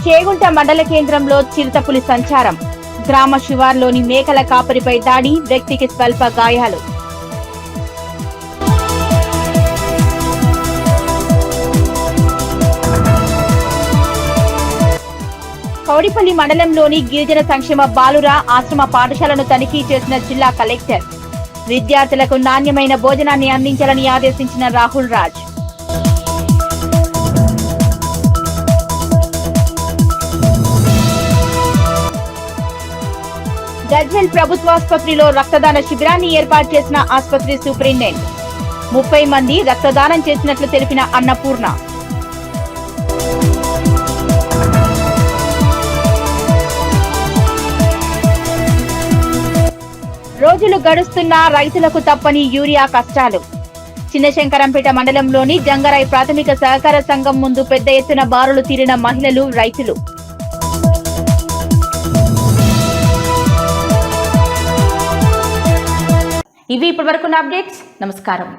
చేగుంట మండల కేంద్రంలో చిరుతపులి సంచారం. గ్రామ శివార్లోని మేకల కాపరిపై దాడి, వ్యక్తికి స్వల్ప గాయాలు. కౌడిపల్లి మండలంలోని గిరిజన సంక్షేమ బాలుర ఆశ్రమ పాఠశాలను తనిఖీ చేసిన జిల్లా కలెక్టర్. విద్యార్థులకు నాణ్యమైన భోజనాన్ని అందించాలని ఆదేశించిన రాహుల్ రాజ్. గజ్వేల్ ప్రభుత్వాసుపత్రిలో రక్తదాన శిబిరాన్ని ఏర్పాటు చేసిన ఆసుపత్రి సూపరింటెండెంట్. 30 మంది రక్తదానం చేసినట్లు తెలిపిన అన్నపూర్ణ. రోజులు గడుస్తున్నా రైతులకు తప్పని యూరియా కష్టాలు. చిన్నశంకరంపేట మండలంలోని జంగరాయ్ ప్రాథమిక సహకార సంఘం ముందు పెద్ద ఎత్తున బారులు తీరిన మహిళలు, రైతులు. ఇవి ఇప్పటివరకున్న అప్డేట్స్. నమస్కారం.